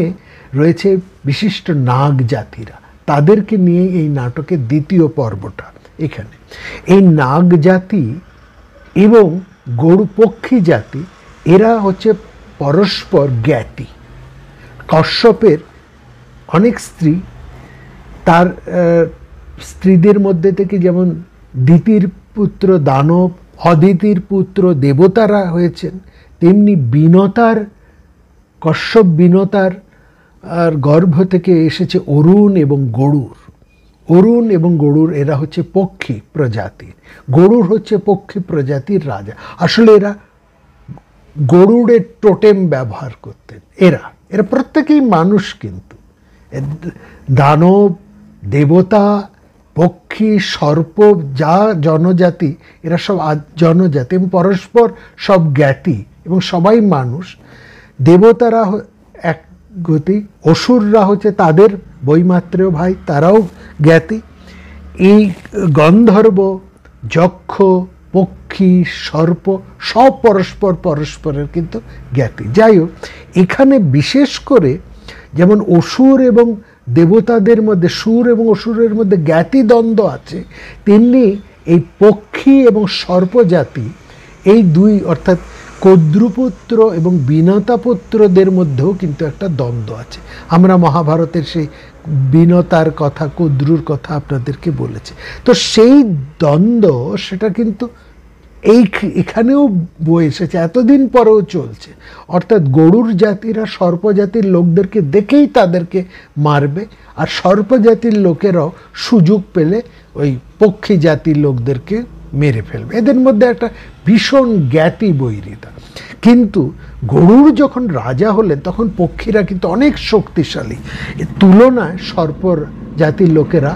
রয়েছে বিশিষ্ট নাগ জাতিরা, তাদেরকে নিয়ে এই নাটকের দ্বিতীয় পর্বটা। এখানে এই নাগ জাতি এবং গরু পক্ষী জাতি, এরা হচ্ছে পরস্পর জ্ঞাতি। কশ্যপের অনেক স্ত্রী, তার স্ত্রীদের মধ্যে থেকে যেমন দিতির পুত্র দানব, অদিতির পুত্র দেবতারা হয়েছেন, তেমনি বিনতার, কশ্যপ বিনতার আর গর্ভ থেকে এসেছে অরুণ এবং গরুর। অরুণ এবং গরুর এরা হচ্ছে পক্ষী প্রজাতির, গরুর হচ্ছে পক্ষী প্রজাতির রাজা। আসলে এরা গরুড়ের টোটেম ব্যবহার করতেন। এরা প্রত্যেকেই মানুষ, কিন্তু দানব, দেবতা, পক্ষী, সর্প যা জনজাতি, এরা সব জনজাতি এবং পরস্পর সব জ্ঞাতি এবং সবাই মানুষ। দেবতারা এক গতি, অসুররা হচ্ছে তাদের বৈমাত্রেয় ভাই, তারাও জ্ঞাতি। এই গন্ধর্ব, যক্ষ, পক্ষী, সর্প সব পরস্পরের কিন্তু জ্ঞাতি। যাই হোক, এখানে বিশেষ করে যেমন অসুর এবং দেবতাদের মধ্যে, সুর এবং অসুরের মধ্যে জ্ঞাতি দ্বন্দ্ব আছে, তেমনি এই পক্ষী এবং সর্প জাতি, এই দুই অর্থাৎ কদ্রুপুত্র এবং বিনতাপুত্রদের মধ্যেও কিন্তু একটা দ্বন্দ্ব আছে। আমরা মহাভারতের সেই বিনতার কথা, কদ্রুর কথা আপনাদেরকে বলেছি। তো সেই দ্বন্দ্ব সেটা কিন্তু এখানেও বয়ে এসেছে, এতদিন পরেও চলছে। অর্থাৎ গরুর জাতিরা সর্পজাতির লোকদেরকে দেখেই তাদেরকে মারবে, আর সর্পজাতির লোকেরাও সুযোগ পেলে ওই পক্ষী জাতির লোকদেরকে মেরে ফেলবে। এদের মধ্যে একটা ভীষণ জ্ঞাতি বৈরিতা। কিন্তু গরুর যখন রাজা হলেন তখন পক্ষীরা কিন্তু অনেক শক্তিশালী, এর তুলনায় সর্প জাতির লোকেরা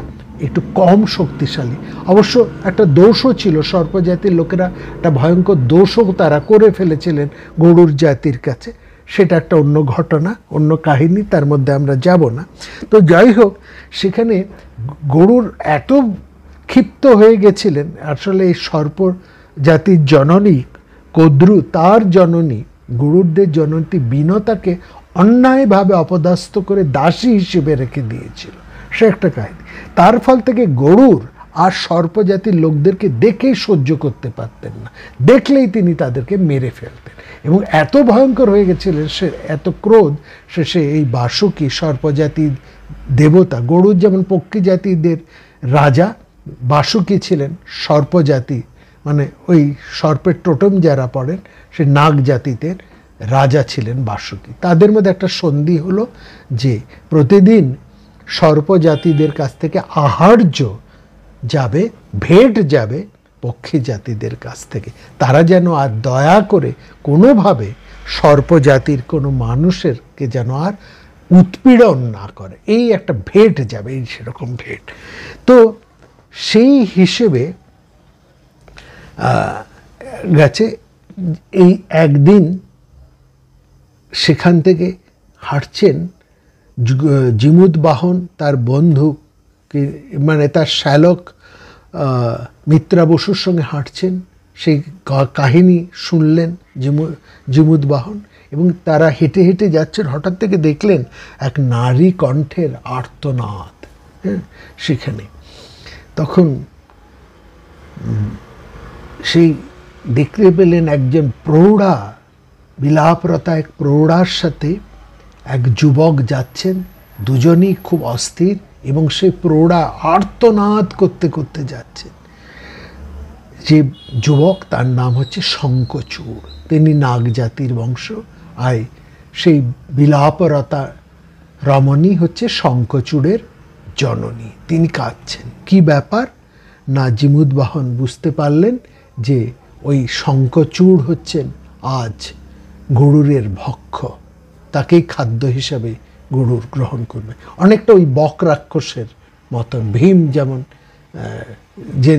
একটু কম শক্তিশালী। অবশ্য একটা দোষও ছিল, সর্পজাতির লোকেরা একটা ভয়ঙ্কর দোষও তারা করে ফেলেছিলেন গরুর জাতির কাছে, সেটা একটা অন্য ঘটনা, অন্য কাহিনী, তার মধ্যে আমরা যাব না। তো যাই হোক, সেখানে গরুর এত ক্ষিপ্ত হয়ে গেছিলেন, আসলে এই সর্প জাতির জননী কদ্রু, তার জননী গরুরদের জননী বিনতাকে অন্যায়ভাবে অপদস্থ করে দাসী হিসেবে রেখে দিয়েছিল, সে একটা কাহিনী। তার ফল থেকে গরুর আর সর্পজাতির লোকদেরকে দেখেই সহ্য করতে পারতেন না, দেখলেই তিনি তাদেরকে মেরে ফেলতেন, এবং এত ভয়ঙ্কর হয়ে গেছিলেন সে, এত ক্রোধ সে এই বাসুকি সর্পজাতির দেবতা, গরুর যেমন পক্ষী জাতিদের রাজা, বাসুকি ছিলেন সর্পজাতি, মানে ওই সর্পের টোটেম যারা পড়েন সে নাগ জাতিদের রাজা ছিলেন বাসুকি। তাদের মধ্যে একটা সন্ধি হলো যে প্রতিদিন সর্প জাতিদের কাছ থেকে আহার্য যাবে, ভেট যাবে পক্ষী জাতিদের কাছ থেকে। তারা যেন আর দয়া করে কোনোভাবে সর্প জাতির কোনো মানুষেরকে যেন আর উৎপীড়ন না করে, এই একটা ভেট যাবে, এই সেরকম ভেট। তো সেই হিসেবে গেছে। এই একদিন সেখান থেকে হাঁটছেন জিমুদ বাহন তার বন্ধু, মানে তার শ্যালক মিত্রা বসুর সঙ্গে হাঁটছেন। সেই কাহিনী শুনলেন জিমুদ বাহন, এবং তারা হেঁটে হেঁটে যাচ্ছেন। হঠাৎ থেকে দেখলেন এক নারী কণ্ঠের আর্তনাদ, হ্যাঁ, সেখানে। তখন সেই দেখতে পেলেন একজন প্রৌঢ়া, বিলাপরতা এক প্রৌঢ়ার সাথে এক যুবক যাচ্ছেন, দুজনই খুব অস্থির, এবং সেই প্রৌঢ়া আর্তনাদ করতে করতে যাচ্ছেন। যে যুবক, তার নাম হচ্ছে শঙ্খচূড়, তিনি নাগ জাতির বংশ। আর সেই বিলাপরতা রমণী হচ্ছে শঙ্খচূড়ের জননী, তিনি কাঁদছেন। কি ব্যাপার না, জিমুদ বাহন বুঝতে পারলেন যে ওই শঙ্খচূড় হচ্ছেন আজ গরুরের ভক্ষ, তাকেই খাদ্য হিসাবে গরুর গ্রহণ করবে। অনেকটা ওই বক রাক্ষসের মতন। ভীম যেমন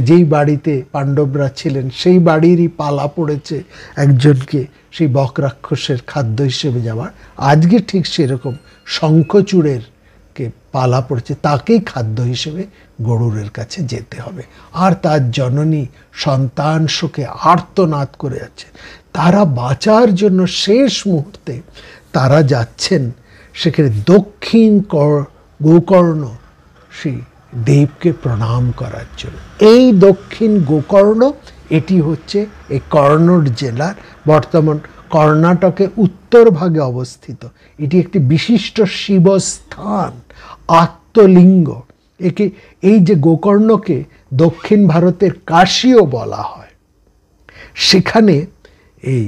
যেই বাড়িতে পাণ্ডবরা ছিলেন সেই বাড়িরই পালা পড়েছে একজনকে সেই বক রাক্ষসের খাদ্য হিসেবে যাওয়ার, আজকে ঠিক সেরকম শঙ্খচূড়ের কে পালা পড়েছে, তাকেই খাদ্য হিসেবে গরুরের কাছে যেতে হবে। আর তার জননী সন্তান শোকে আর্তনাদ করে যাচ্ছে। তারা বাঁচার জন্য শেষ মুহূর্তে তারা যাচ্ছেন সেখানে দক্ষিণ গোকর্ণ সেই দেবকে প্রণাম করার জন্য। এই দক্ষিণ গোকর্ণ, এটি হচ্ছে এই কর্ণাটক জেলার, বর্তমান কর্ণাটকের উত্তর ভাগে অবস্থিত। এটি একটি বিশিষ্ট শিবস্থান, আত্মলিঙ্গ। একে, এই যে গোকর্ণকে দক্ষিণ ভারতের কাশীও বলা হয়। সেখানে এই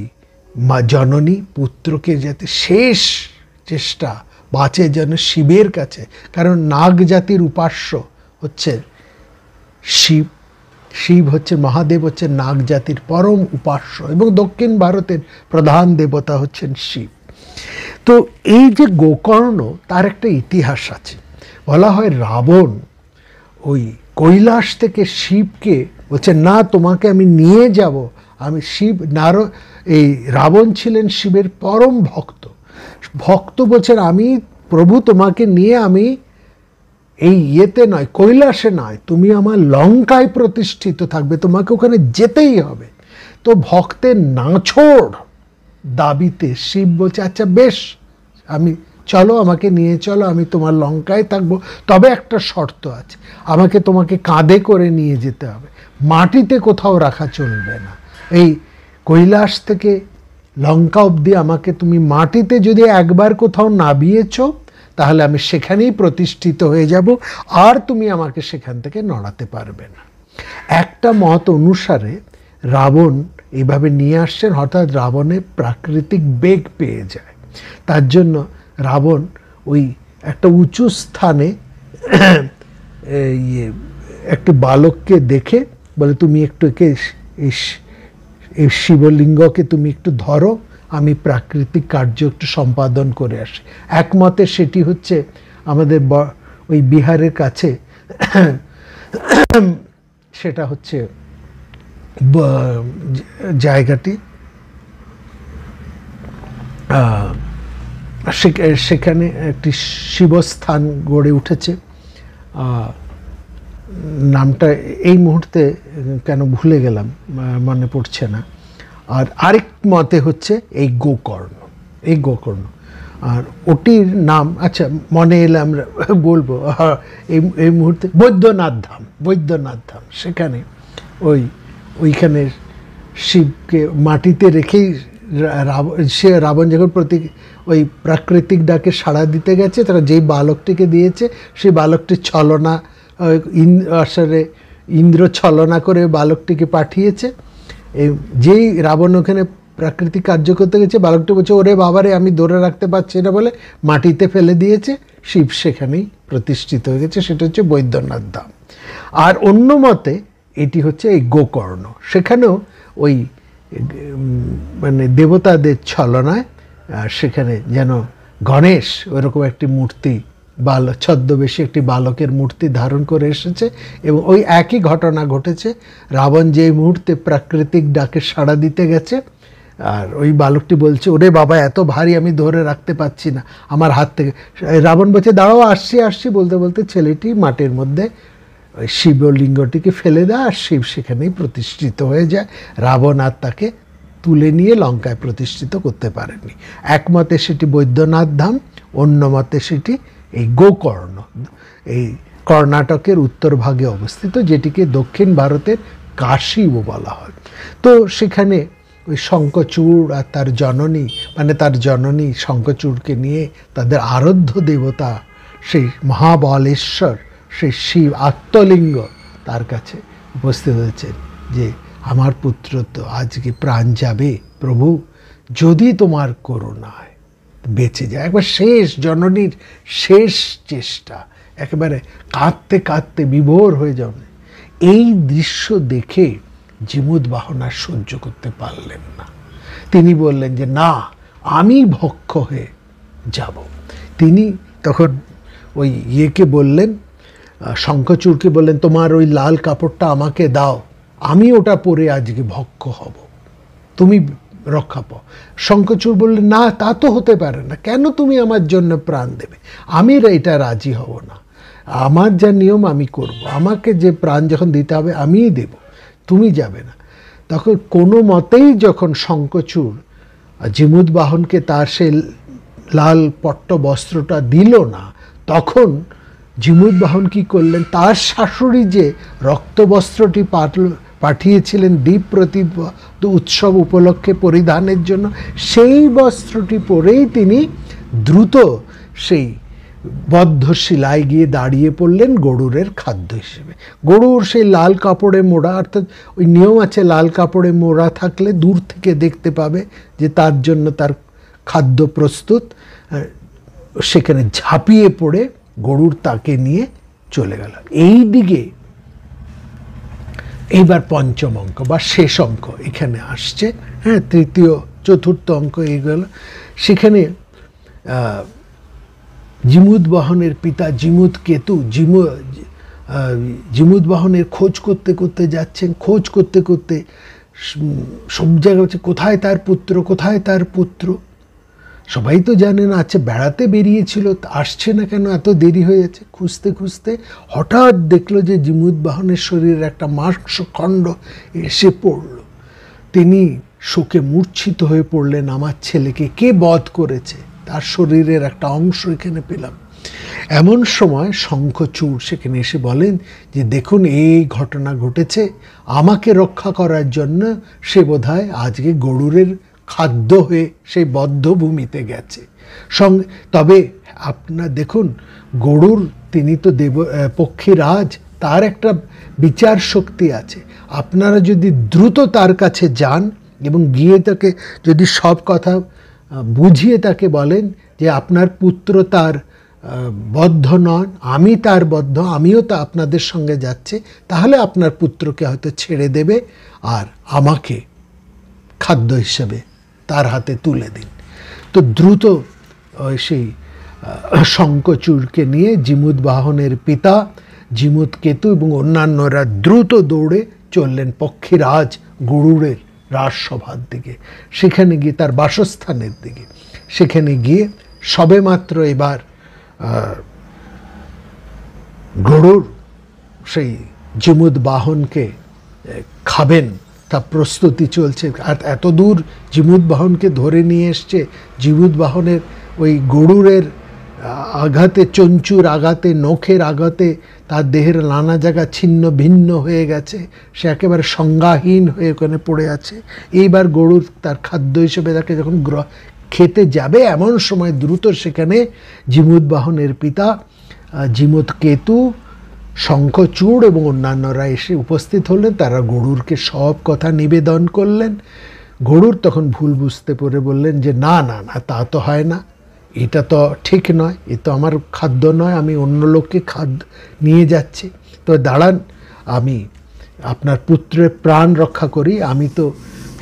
মা জননী পুত্রকে যাতে শেষ চেষ্টা বাঁচে যেন শিবের কাছে, কারণ নাগ জাতির উপাস্য হচ্ছে শিব, শিব হচ্ছে মহাদেব, হচ্ছে নাগ জাতির পরম উপাস্য, এবং দক্ষিণ ভারতের প্রধান দেবতা হচ্ছেন শিব। তো এই যে গোকর্ণ, তার একটা ইতিহাস আছে। বলা হয় রাবণ ওই কৈলাস থেকে শিবকে বলছে, না তোমাকে আমি নিয়ে যাব। আমি শিব এই রাবণ ছিলেন শিবের পরম ভক্ত বলছেন, আমি প্রভু তোমাকে নিয়ে আমি এই ইয়েতে নয়, কৈলাসে নয়, তুমি আমার লঙ্কায় প্রতিষ্ঠিত থাকবে, তোমাকে ওখানে যেতেই হবে। তো ভক্তের নাছোড় দাবিতে শিব বলছে, আচ্ছা বেশ, আমি চলো, আমাকে নিয়ে চলো, আমি তোমার লঙ্কায় থাকবো, তবে একটা শর্ত আছে, আমাকে তোমাকে কাঁধে করে নিয়ে যেতে হবে, মাটিতে কোথাও রাখা চলবে না। এই কৈলাস থেকে লঙ্কা অবধি আমাকে তুমি মাটিতে যদি একবার কোথাও নামিয়েছ, তাহলে আমি সেখানেই প্রতিষ্ঠিত হয়ে যাব, আর তুমি আমাকে সেখান থেকে নড়াতে পারবে না। একটা মত অনুসারে রাবণ এইভাবে নিয়ে আসছেন, হঠাৎ রাবণের প্রাকৃতিক বেগ পেয়ে যায়। তার জন্য রাবণ ওই একটা উঁচু স্থানে একটি বালককে দেখে বলে, তুমি একটু একে এই শিবলিঙ্গকে তুমি একটু ধরো, আমি প্রাকৃতিক কার্য একটু সম্পাদন করে আসি। একমতে সেটি হচ্ছে আমাদের ওই বিহারের কাছে, সেটা হচ্ছে জায়গাটি, সেখানে একটি শিবস্থান গড়ে উঠেছে। নামটা এই মুহূর্তে কেন ভুলে গেলাম, মনে পড়ছে না। আর আরেক মতে হচ্ছে এই গোকর্ণ, আর ওটির নাম, আচ্ছা মনে এলে আমরা বলবো, এই মুহূর্তে বৈদ্যনাথ ধাম। সেখানে ওইখানে শিবকে মাটিতে রেখেই রাবণ যখন ওই প্রাকৃতিক ডাকে সাড়া দিতে গেছে, তারা যেই বালকটিকে দিয়েছে, সেই বালকটির ছলনা, আসলে ইন্দ্র ছলনা করে বালকটিকে পাঠিয়েছে। যেই রাবণ ওখানে প্রাকৃতিক কার্য করতে গেছে, বালকটি বলছে, ওরে বাবারে, আমি ধরে রাখতে পারছি না, বলে মাটিতে ফেলে দিয়েছে। শিব সেখানেই প্রতিষ্ঠিত হয়ে গেছে, সেটা হচ্ছে বৈদ্যনাথ ধাম। আর অন্য মতে এটি হচ্ছে এই গোকর্ণ, সেখানেও ওই মানে দেবতাদের ছলনায় সেখানে যেন গণেশ ওইরকম একটি মূর্তি ছদ্মবেশী একটি বালকের মূর্তি ধারণ করে এসেছে, এবং ওই একই ঘটনা ঘটেছে। রাবণ যে মুহূর্তে প্রাকৃতিক ডাকে সাড়া দিতে গেছে, আর ওই বালকটি বলছে, ওরে বাবা এত ভারী আমি ধরে রাখতে পারছি না আমার হাত থেকে। রাবণ বলছে দাঁড়াও, আসছি আসছি বলতে বলতে ছেলেটি মাটির মধ্যে ওই শিবলিঙ্গটিকে ফেলে দেয়, আর শিব সেখানেই প্রতিষ্ঠিত হয়ে যায়। রাবণ আর তাকে তুলে নিয়ে লঙ্কায় প্রতিষ্ঠিত করতে পারেনি। একমতে সেটি বৈদ্যনাথ ধাম, অন্য মতে সেটি এই গোকর্ণ, এই কর্ণাটকের উত্তর ভাগে অবস্থিত, যেটিকে দক্ষিণ ভারতের কাশীও বলা হয়। তো সেখানে ওই শঙ্খচূড় আর তার জননী, মানে তার জননী শঙ্খচূড়কে নিয়ে তাদের আরাধ্য দেবতা সেই মহাবলেশ্বর, সেই শিব আত্মলিঙ্গ তার কাছে উপস্থিত হয়েছেন যে আমার পুত্র তো আজকে প্রাণ যাবে, প্রভু যদি তোমার করুণায় বেঁচে যায়। একবার শেষ জননীর শেষ চেষ্টা, একেবারে কাঁদতে কাঁদতে বিভোর হয়ে যাবে। এই দৃশ্য দেখে জিমুদবাহন আর সহ্য করতে পারলেন না। তিনি বললেন যে না, আমি ভক্ষ হয়ে যাব। তিনি তখন ওই ইয়েকে বললেন, শঙ্খচূড়কে বললেন, তোমার ওই লাল কাপড়টা আমাকে দাও, আমি ওটা পরে আজকে ভক্ষ হব, তুমি রক্ষা পাও। শঙ্খচূড় বললেন, না তা তো হতে পারে না, কেন তুমি আমার জন্য প্রাণ দেবে? আমি এটা রাজি হব না, আমার যা নিয়ম আমি করব, আমাকে যে প্রাণ যখন দিতে হবে আমিই দেব, তুমি যাবে না। তখন কোনো মতেই যখন শঙ্খচূড় জিমুদবাহনকে তার সেই লাল পট্ট বস্ত্রটা দিল না, তখন জিমুদবাহন কি করলেন, তার শাশুড়ি যে রক্তবস্ত্রটি পাঠিয়েছিলেন দ্বীপ প্রতি উৎসব উপলক্ষে পরিধানের জন্য, সেই বস্ত্রটি পরেই তিনি দ্রুত সেই বদ্ধ শিলায় গিয়ে দাঁড়িয়ে পড়লেন গরুরের খাদ্য হিসেবে। গরুর সেই লাল কাপড়ে মোড়া, অর্থাৎ ওই নিয়ম আছে লাল কাপড়ে মোড়া থাকলে দূর থেকে দেখতে পাবে যে তার জন্য তার খাদ্য প্রস্তুত। সেখানে ঝাঁপিয়ে পড়ে গরুর তাকে নিয়ে চলে গেল। এই দিকে এইবার পঞ্চম অঙ্ক বা শেষ অঙ্ক এখানে আসছে, হ্যাঁ, তৃতীয় চতুর্থ অঙ্ক এইগুলো। সেখানে জিমুদবাহনের পিতা জিমুদকেতু জিমুদবাহনের খোঁজ করতে করতে যাচ্ছেন, খোঁজ করতে করতে সব জায়গায় হচ্ছে কোথায় তার পুত্র, কোথায় তার পুত্র। সবাই তো জানে না, আচ্ছা বেড়াতে বেরিয়েছিল, আসছে না কেন, এত দেরি হয়ে যাচ্ছে। খুঁজতে খুঁজতে হঠাৎ দেখলো যে জিমুদবাহনের শরীরের একটা মাংসখণ্ড এসে পড়ল। তিনি শোকে মূর্ছিত হয়ে পড়লেন, আমার ছেলেকে কে বধ করেছে, তার শরীরের একটা অংশ এখানে পেলাম। এমন সময় শঙ্খচূড় সেখানে এসে বলেন যে দেখুন এই ঘটনা ঘটেছে, আমাকে রক্ষা করার জন্য সে বোধহয় আজকে গরুরের খাদ্য হয়ে সেই বদ্ধভূমিতে গেছে। তবে আপনার দেখুন, গরুর তিনি তো পক্ষীরাজ, তার একটা বিচার শক্তি আছে। আপনারা যদি দ্রুত তার কাছে যান এবং গিয়ে তাকে যদি সব কথা বুঝিয়ে তাকে বলেন যে আপনার পুত্র তার বদ্ধ নন, আমি তার বদ্ধ, আমিও তা আপনাদের সঙ্গে যাচ্ছি, তাহলে আপনার পুত্রকে হয়তো ছেড়ে দেবে আর আমাকে খাদ্য হিসেবে তার হাতে তুলে দিন। তো দ্রুত সেই শঙ্খচূড়কে নিয়ে জিমুদবাহনের পিতা জিমুদকেতু এবং অন্যান্যরা দ্রুত দৌড়ে চললেন পক্ষীরাজ গরুরের রাজসভার দিকে, সেখানে গিয়ে তার বাসস্থানের দিকে। সেখানে গিয়ে সবেমাত্র এবার গরুর সেই জিমুদবাহনকে খাবেন তা প্রস্তুতি চলছে। আর এত দূর জিমুদবাহনকে ধরে নিয়ে এসছে, জিমুদবাহনের ওই গরুরের আঘাতে, চঞ্চুর আঘাতে, নখের আঘাতে তার দেহের নানা জায়গা ছিন্ন ভিন্ন হয়ে গেছে, সে একেবারে সংজ্ঞাহীন হয়ে ওখানে পড়ে আছে। এইবার গরুর তার খাদ্য হিসেবে তাকে যখন খেতে যাবে, এমন সময় দ্রুত সেখানে জিমুদবাহনের পিতা জিমুদকেতু, শঙ্খচূড় এবং অন্যান্যরা এসে উপস্থিত হলেন। তারা গরুরকে সব কথা নিবেদন করলেন। গরুর তখন ভুল বুঝতে পেরে বললেন যে না না না, তা তো হয় না, এটা তো ঠিক নয়, এ তো আমার খাদ্য নয়, আমি অন্য লোককে খাদ্য নিয়ে যাচ্ছি। তো দাঁড়ান, আমি আপনার পুত্রের প্রাণ রক্ষা করি, আমি তো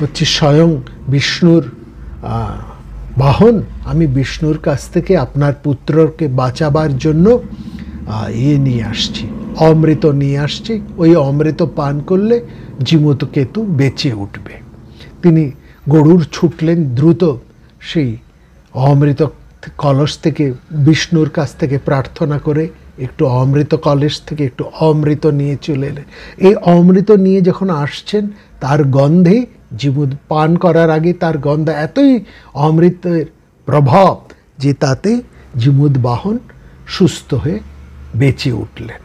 হচ্ছে স্বয়ং বিষ্ণুর বাহন, আমি বিষ্ণুর কাছ থেকে আপনার পুত্রকে বাঁচাবার জন্য নিয়ে আসছি, অমৃত নিয়ে আসছি। ওই অমৃত পান করলে জীমূতকেতু বেঁচে উঠবে। তিনি গরুড় ছুটলেন দ্রুত, সেই অমৃত কলস থেকে বিষ্ণুর কাছ থেকে প্রার্থনা করে একটু অমৃত কলস থেকে একটু অমৃত নিয়ে চলে এলেন। এই অমৃত নিয়ে যখন আসছেন, তার গন্ধে জীমূত পান করার আগে তার গন্ধ এতই অমৃতের প্রভাব যে তাতে জীমূত বাহন সুস্থ হয়ে বেঁচে উঠলেন।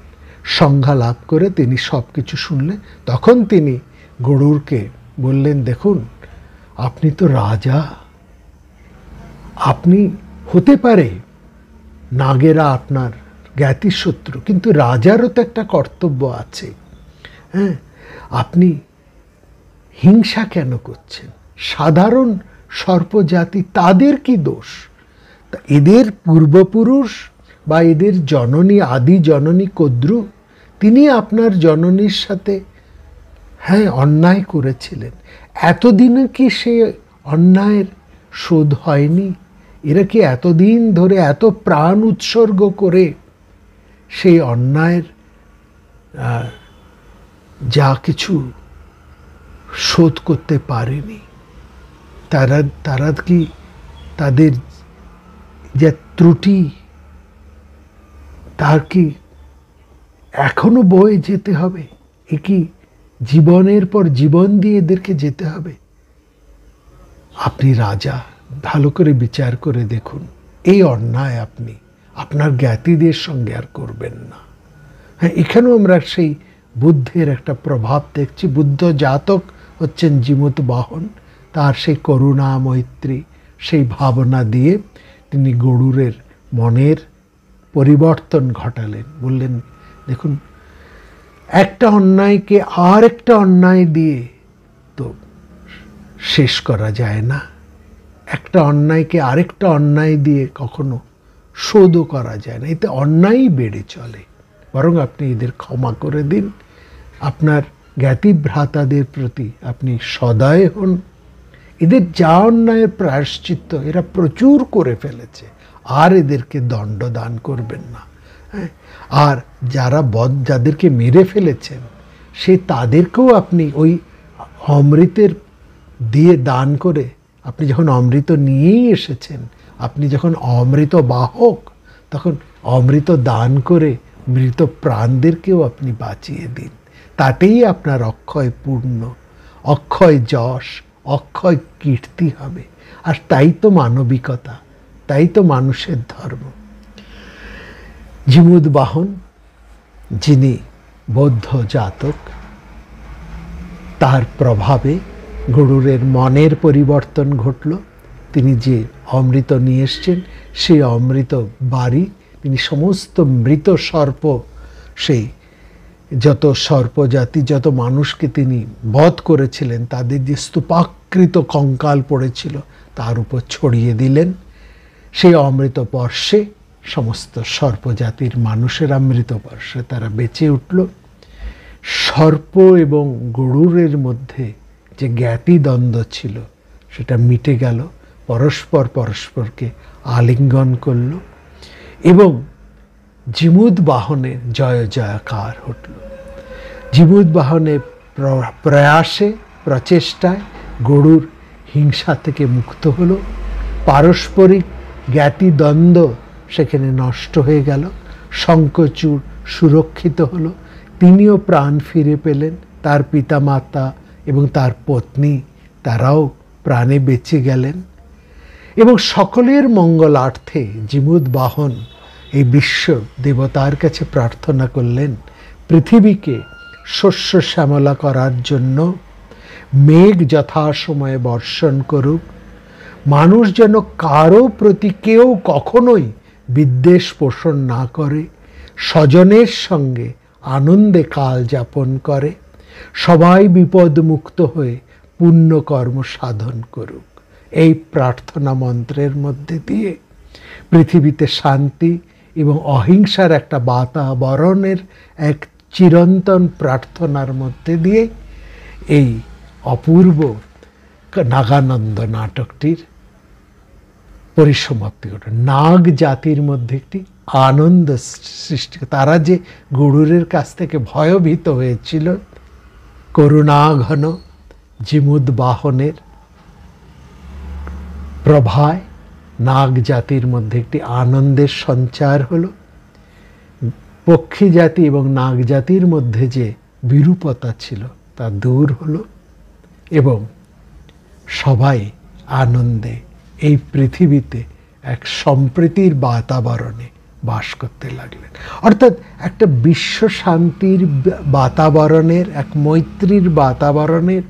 সংজ্ঞা লাভ করে তিনি সব কিছু শুনলেন। তখন তিনি গরুড়কে বললেন, দেখুন, আপনি তো রাজা, আপনি হতে পারে নাগেরা আপনার জ্ঞাতির শত্রু, কিন্তু রাজারও তো একটা কর্তব্য আছে। হ্যাঁ, আপনি হিংসা কেন করছেন? সাধারণ সর্পজাতি, তাদের কি দোষ? তা এদের পূর্বপুরুষ বা এদের জননী, আদি জননী কদ্রু, তিনি আপনার জননীর সাথে অন্যায় করেছিলেন। এতদিনে কি সে অন্যায়ের শোধ হয়নি? এরা কি এতদিন ধরে এত প্রাণ উৎসর্গ করে সেই অন্যায়ের যা কিছু শোধ করতে পারেনি? তারা কি তাদের যে ত্রুটি, তার কি এখনো বয়ে যেতে হবে? এ কি জীবনের পর জীবন দিয়ে এদেরকে যেতে হবে? আপনি রাজা, ভালো করে বিচার করে দেখুন, এই অন্যায় আপনি আপনার জ্ঞাতিদের সঙ্গে আর করবেন না। হ্যাঁ, এখানেও আমরা সেই বুদ্ধের একটা প্রভাব দেখছি। বুদ্ধ জাতক হচ্ছেন জীমূত বাহন। তার সেই করুণা, মৈত্রী, সেই ভাবনা দিয়ে তিনি গরুড়ের মনের পরিবর্তন ঘটালেন। বললেন, দেখুন, একটা অন্যায়কে আর একটা অন্যায় দিয়ে তো শেষ করা যায় না। একটা অন্যায়কে আরেকটা অন্যায় দিয়ে কখনো শোধও করা যায় না। এতে অন্যায়ই বেড়ে চলে। বরং আপনি এদের ক্ষমা করে দিন। আপনার জ্ঞাতি ভ্রাতাদের প্রতি আপনি সদয় হন। এদের যা অন্যায়ের প্রায়শ্চিত্ত এরা প্রচুর করে ফেলেছে, আর এদেরকে দণ্ড দান করবেন না। হ্যাঁ, আর যাদেরকে মেরে ফেলেছেন, তাদেরকেও আপনি ওই অমৃতের দিয়ে দান করে, আপনি যখন অমৃত নিয়েই এসেছেন, আপনি যখন অমৃত বাহক, তখন অমৃত দান করে মৃত প্রাণদেরকেও আপনি বাঁচিয়ে দিন। তাতেই আপনার অক্ষয় পূর্ণ, অক্ষয় যশ, অক্ষয় কীর্তি হবে। আর তাই তো মানবিকতা, তাই তো মানুষের ধর্ম। জীমূত বাহন, যিনি বৌদ্ধ জাতক, তার প্রভাবে গরুড়ের মনের পরিবর্তন ঘটল। তিনি যে অমৃত নিয়ে এসছেন, সেই অমৃত বাড়ি তিনি সমস্ত মৃত সর্প, সেই যত সর্পজাতি, যত মানুষকে তিনি বধ করেছিলেন, তাদের যে স্তূপাকৃত কঙ্কাল পড়েছিল তার উপর ছড়িয়ে দিলেন। সেই অমৃত বর্ষে সমস্ত সর্পজাতির মানুষেরা মৃতবর্ষে তারা বেঁচে উঠল। সর্প এবং গরুড়ের মধ্যে যে জ্ঞাতিদ্বন্দ্ব ছিল সেটা মিটে গেল। পরস্পর পরস্পরকে আলিঙ্গন করল এবং জীমূত বাহনের জয় জয়কার ঘটল। জীমূত বাহনের প্রয়াসে, প্রচেষ্টায় গরুড় হিংসা থেকে মুক্ত হলো। পারস্পরিক জ্ঞাতিদ্বন্দ্ব সেখানে নষ্ট হয়ে গেল। শঙ্খচূড় সুরক্ষিত হলো। তিনিও প্রাণ ফিরে পেলেন। তার পিতামাতা এবং তার পত্নী, তারাও প্রাণে বেঁচে গেলেন। এবং সকলের মঙ্গলার্থে জীমূত বাহন এই বিশ্ব দেবতার কাছে প্রার্থনা করলেন, পৃথিবীকে শস্য শ্যামলা করার জন্য মেঘ যথাসময়ে বর্ষণ করুক। মানুষ যেন কারো প্রতি কেউ কখনোই বিদ্বেষ পোষণ না করে, স্বজনের সঙ্গে আনন্দে কাল যাপন করে, সবাই বিপদ মুক্ত হয়ে পুণ্যকর্ম সাধন করুক। এই প্রার্থনা মন্ত্রের মধ্যে দিয়ে পৃথিবীতে শান্তি এবং অহিংসার একটা বাতাবরণের এক চিরন্তন প্রার্থনার মধ্যে দিয়ে এই অপূর্ব নাগানন্দ নাটকটির পরিসমাপ্তি ঘটে। নাগ জাতির মধ্যে একটি আনন্দ সৃষ্টি, তারা যে গরুরের কাছ থেকে ভয়ভীত হয়েছিল, করুণাঘন জিমুদ্বাহনের প্রভায় নাগ জাতির মধ্যে একটি আনন্দের সঞ্চার হলো। পক্ষী জাতি এবং নাগ জাতির মধ্যে যে বিরূপতা ছিল তা দূর হলো এবং সবাই আনন্দে এই পৃথিবীতে এক সম্প্রীতির বাতাবরণে বাস করতে লাগলেন। অর্থাৎ একটা বিশ্ব শান্তির বাতাবরণের, এক মৈত্রীর বাতাবরণের,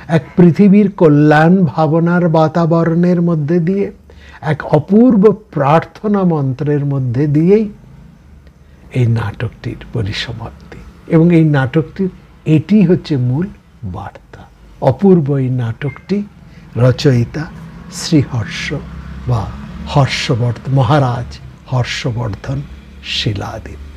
এক পৃথিবীর কল্যাণ ভাবনার বাতাবরণের মধ্যে দিয়ে, এক অপূর্ব প্রার্থনা মন্ত্রের মধ্যে দিয়েই এই নাটকটির পরিসমাপ্তি। এবং এই নাটকটির এটি হচ্ছে মূল বার্তা। অপূর্ব এই নাটকটি রচয়িতা শ্রীহর্ষ বা হর্ষবর্ধন, মহারাজ হর্ষবর্ধন শিলাদিত্য।